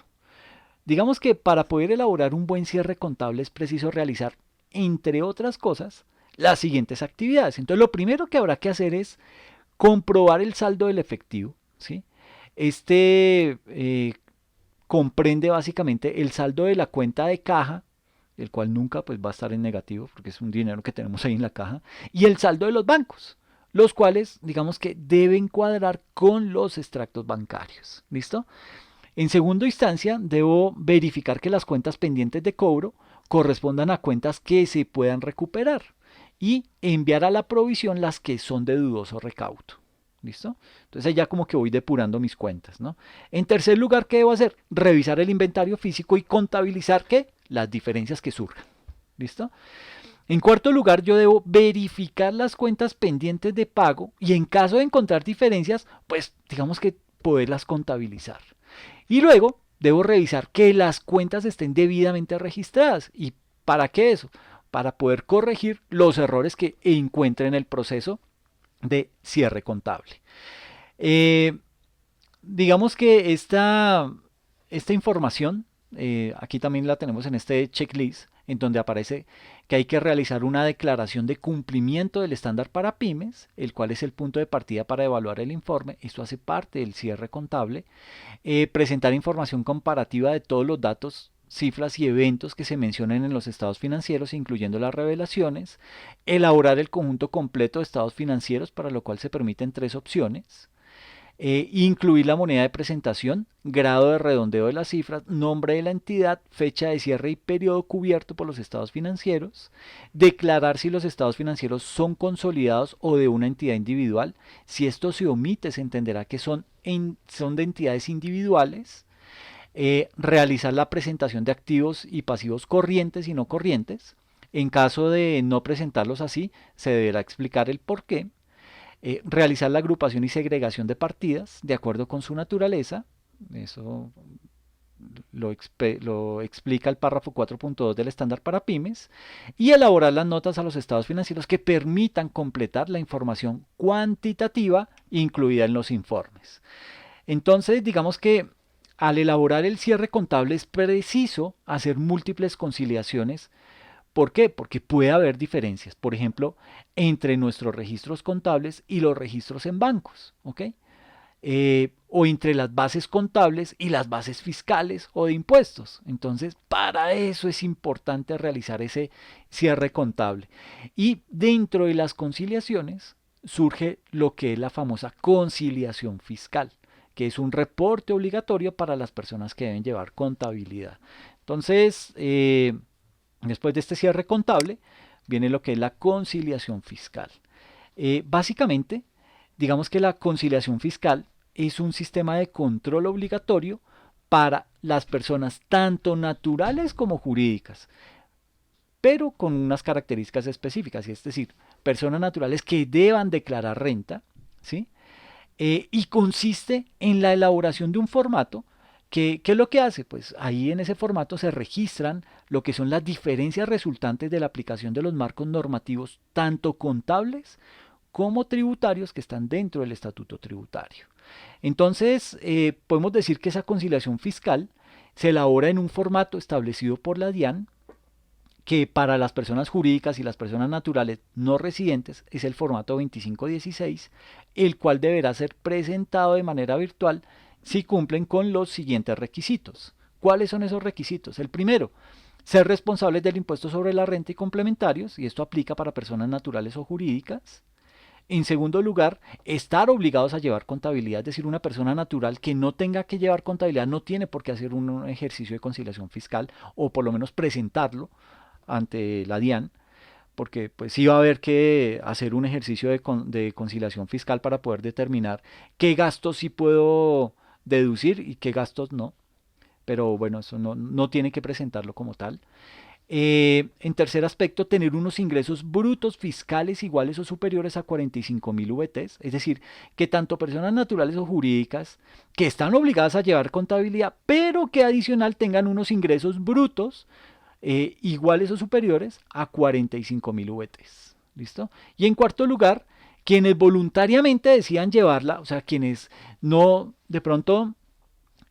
S1: Digamos que para poder elaborar un buen cierre contable es preciso realizar, entre otras cosas, las siguientes actividades. Entonces, lo primero que habrá que hacer es comprobar el saldo del efectivo, ¿sí? Este comprende básicamente el saldo de la cuenta de caja, el cual nunca pues, va a estar en negativo porque es un dinero que tenemos ahí en la caja, y el saldo de los bancos, los cuales digamos que deben cuadrar con los extractos bancarios. ¿Listo? En segunda instancia, debo verificar que las cuentas pendientes de cobro correspondan a cuentas que se puedan recuperar y enviar a la provisión las que son de dudoso recaudo. ¿Listo? Entonces ya como que voy depurando mis cuentas, ¿no? En tercer lugar, ¿qué debo hacer? Revisar el inventario físico y contabilizar ¿qué? Las diferencias que surjan. ¿Listo? En cuarto lugar, yo debo verificar las cuentas pendientes de pago y en caso de encontrar diferencias, pues digamos que poderlas contabilizar. Y luego debo revisar que las cuentas estén debidamente registradas. ¿Y para qué eso? Para poder corregir los errores que encuentre en el proceso de cierre contable. Eh, digamos que esta información, aquí también la tenemos en este checklist, en donde aparece que hay que realizar una declaración de cumplimiento del estándar para pymes, el cual es el punto de partida para evaluar el informe. Esto hace parte del cierre contable. Presentar información comparativa de todos los datos, cifras y eventos que se mencionan en los estados financieros, incluyendo las revelaciones. Elaborar el conjunto completo de estados financieros, para lo cual se permiten 3 opciones. Incluir la moneda de presentación, grado de redondeo de las cifras, nombre de la entidad, fecha de cierre y periodo cubierto por los estados financieros, declarar si los estados financieros son consolidados o de una entidad individual. Si esto se omite, se entenderá que son de entidades individuales. Realizar la presentación de activos y pasivos corrientes y no corrientes. En caso de no presentarlos así, se deberá explicar el por qué. Realizar la agrupación y segregación de partidas de acuerdo con su naturaleza. Eso lo explica el párrafo 4.2 del estándar para pymes. Y elaborar las notas a los estados financieros que permitan completar la información cuantitativa incluida en los informes. Entonces, digamos que al elaborar el cierre contable es preciso hacer múltiples conciliaciones. ¿Por qué? Porque puede haber diferencias, por ejemplo, entre nuestros registros contables y los registros en bancos, ¿ok? O entre las bases contables y las bases fiscales o de impuestos. Entonces, para eso es importante realizar ese cierre contable. Y dentro de las conciliaciones surge lo que es la famosa conciliación fiscal, que es un reporte obligatorio para las personas que deben llevar contabilidad. Entonces, después de este cierre contable, viene lo que es la conciliación fiscal. Básicamente, digamos que la conciliación fiscal es un sistema de control obligatorio para las personas tanto naturales como jurídicas, pero con unas características específicas, es decir, personas naturales que deban declarar renta, ¿sí? y consiste en la elaboración de un formato que, ¿qué es lo que hace? Pues ahí en ese formato se registran lo que son las diferencias resultantes de la aplicación de los marcos normativos, tanto contables como tributarios que están dentro del estatuto tributario. Entonces, podemos decir que esa conciliación fiscal se elabora en un formato establecido por la DIAN, que para las personas jurídicas y las personas naturales no residentes es el formato 2516, el cual deberá ser presentado de manera virtual si cumplen con los siguientes requisitos. ¿Cuáles son esos requisitos? El primero, ser responsables del impuesto sobre la renta y complementarios, y esto aplica para personas naturales o jurídicas. En segundo lugar, estar obligados a llevar contabilidad, es decir, una persona natural que no tenga que llevar contabilidad no tiene por qué hacer un ejercicio de conciliación fiscal o por lo menos presentarlo ante la DIAN, porque pues sí va a haber que hacer un ejercicio de conciliación fiscal para poder determinar qué gastos sí puedo deducir y qué gastos no. Pero bueno, eso no tiene que presentarlo como tal. En tercer aspecto, tener unos ingresos brutos fiscales iguales o superiores a 45.000 VTs, es decir, que tanto personas naturales o jurídicas que están obligadas a llevar contabilidad, pero que adicional tengan unos ingresos brutos iguales o superiores a 45.000 VTs. ¿Listo? Y en cuarto lugar, quienes voluntariamente decidan llevarla, o sea, quienes no, de pronto,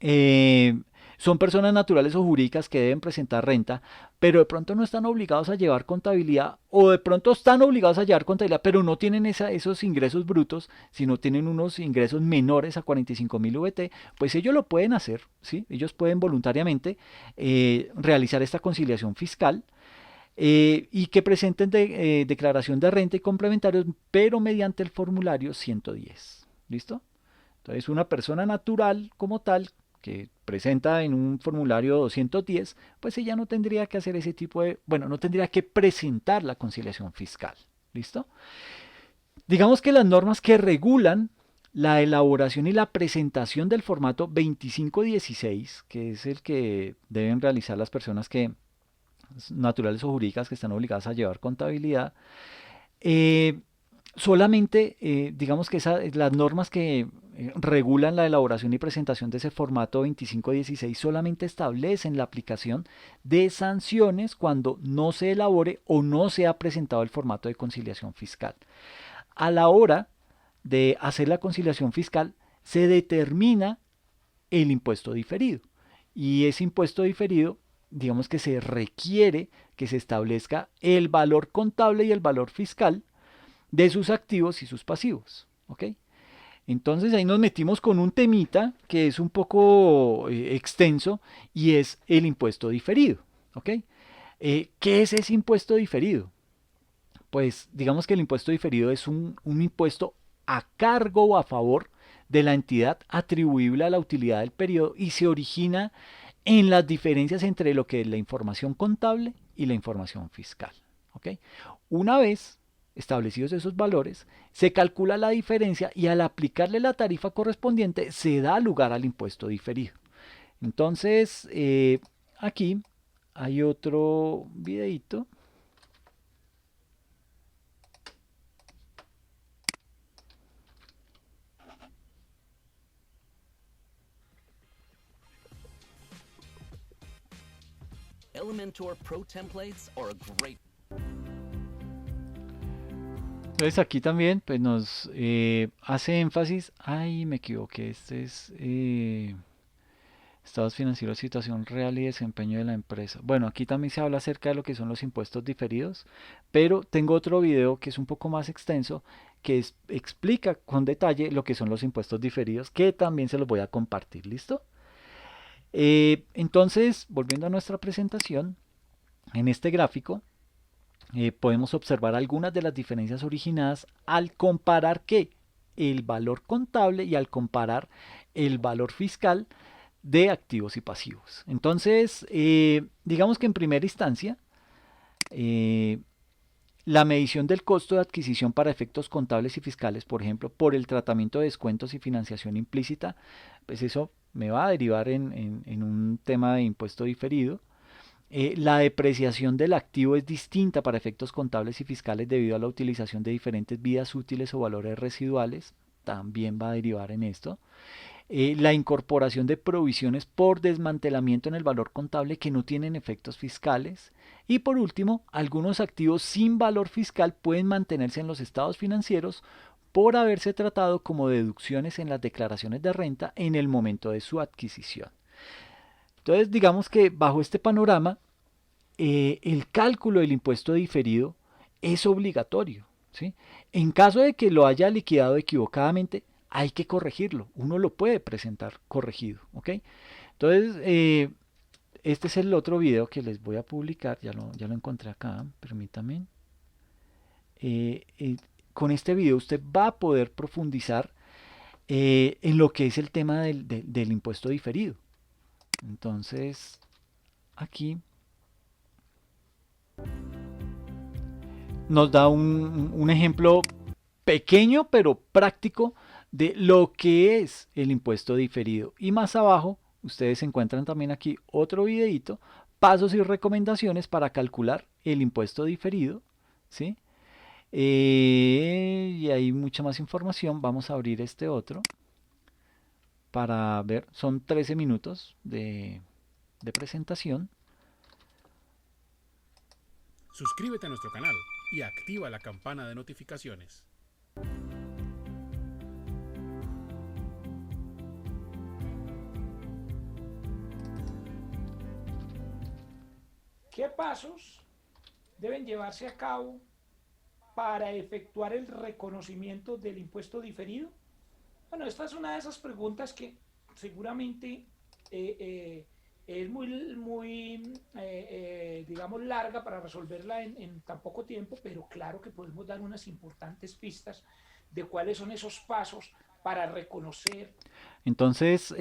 S1: eh, son personas naturales o jurídicas que deben presentar renta, pero de pronto no están obligados a llevar contabilidad o de pronto están obligados a llevar contabilidad, pero no tienen esos ingresos brutos, sino tienen unos ingresos menores a 45.000 VT, pues ellos lo pueden hacer, ¿sí? Ellos pueden voluntariamente realizar esta conciliación fiscal y que presenten declaración de renta y complementarios, pero mediante el formulario 110. ¿Listo? Entonces, una persona natural como tal que presenta en un formulario 210, pues ella no tendría que hacer ese tipo de, bueno, no tendría que presentar la conciliación fiscal. ¿Listo? Digamos que las normas que regulan la elaboración y la presentación del formato 2516, que es el que deben realizar las personas que naturales o jurídicas que están obligadas a llevar contabilidad, eh, solamente, digamos que las normas que regulan la elaboración y presentación de ese formato 2516 solamente establecen la aplicación de sanciones cuando no se elabore o no se ha presentado el formato de conciliación fiscal. A la hora de hacer la conciliación fiscal se determina el impuesto diferido y ese impuesto diferido, digamos que se requiere que se establezca el valor contable y el valor fiscal de sus activos y sus pasivos. ¿Ok? Entonces ahí nos metimos con un temita que es un poco extenso y es el impuesto diferido. ¿Ok? ¿Qué es ese impuesto diferido? Pues digamos que el impuesto diferido es un impuesto a cargo o a favor de la entidad atribuible a la utilidad del periodo y se origina en las diferencias entre lo que es la información contable y la información fiscal. ¿Ok? Una vez establecidos esos valores, se calcula la diferencia y al aplicarle la tarifa correspondiente se da lugar al impuesto diferido. Entonces, aquí hay otro videito.
S6: Elementor Pro templates are a great.
S1: Entonces aquí también pues nos hace énfasis, ay me equivoqué, este es estados financieros, situación real y desempeño de la empresa. Bueno, aquí también se habla acerca de lo que son los impuestos diferidos, pero tengo otro video que es un poco más extenso que explica con detalle lo que son los impuestos diferidos, que también se los voy a compartir, ¿listo? Entonces, volviendo a nuestra presentación, en este gráfico podemos observar algunas de las diferencias originadas al comparar que el valor contable y al comparar el valor fiscal de activos y pasivos. Entonces, digamos que en primera instancia, la medición del costo de adquisición para efectos contables y fiscales, por ejemplo, por el tratamiento de descuentos y financiación implícita, pues eso me va a derivar en un tema de impuesto diferido. La depreciación del activo es distinta para efectos contables y fiscales debido a la utilización de diferentes vidas útiles o valores residuales. también va a derivar en esto. La incorporación de provisiones por desmantelamiento en el valor contable que no tienen efectos fiscales. Y por último, algunos activos sin valor fiscal pueden mantenerse en los estados financieros por haberse tratado como deducciones en las declaraciones de renta en el momento de su adquisición. Entonces, digamos que bajo este panorama, el cálculo del impuesto diferido es obligatorio, ¿sí? En caso de que lo haya liquidado equivocadamente, hay que corregirlo. Uno lo puede presentar corregido, ¿ok? Entonces, este es el otro video que les voy a publicar. Ya lo encontré acá, permítame. Con este video usted va a poder profundizar en lo que es el tema del impuesto diferido. Entonces, aquí nos da un ejemplo pequeño pero práctico de lo que es el impuesto diferido. Y más abajo ustedes encuentran también aquí otro videito, pasos y recomendaciones para calcular el impuesto diferido, ¿sí? Y hay mucha más información. Vamos a abrir este otro para ver. Son 13 minutos de presentación.
S7: Suscríbete a nuestro canal y activa la campana de notificaciones.
S8: ¿Qué pasos deben llevarse a cabo para efectuar el reconocimiento del impuesto diferido? Bueno, esta es una de esas preguntas que seguramente es digamos, larga para resolverla en tan poco tiempo, pero claro que podemos dar unas importantes pistas de cuáles son esos pasos para reconocer.
S1: Entonces,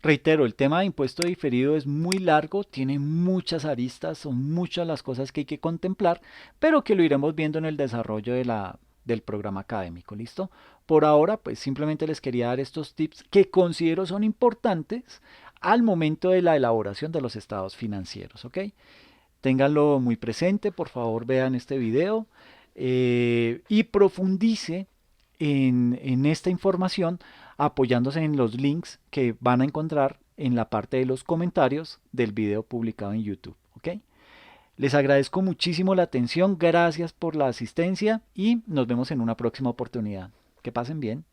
S1: reitero, el tema de impuesto diferido es muy largo, tiene muchas aristas, son muchas las cosas que hay que contemplar, pero que lo iremos viendo en el desarrollo del programa académico, ¿listo? Por ahora, pues simplemente les quería dar estos tips que considero son importantes al momento de la elaboración de los estados financieros, ¿ok? Ténganlo muy presente, por favor vean este video y profundice en esta información apoyándose en los links que van a encontrar en la parte de los comentarios del video publicado en YouTube, ¿ok? Les agradezco muchísimo la atención, gracias por la asistencia y nos vemos en una próxima oportunidad. Que pasen bien.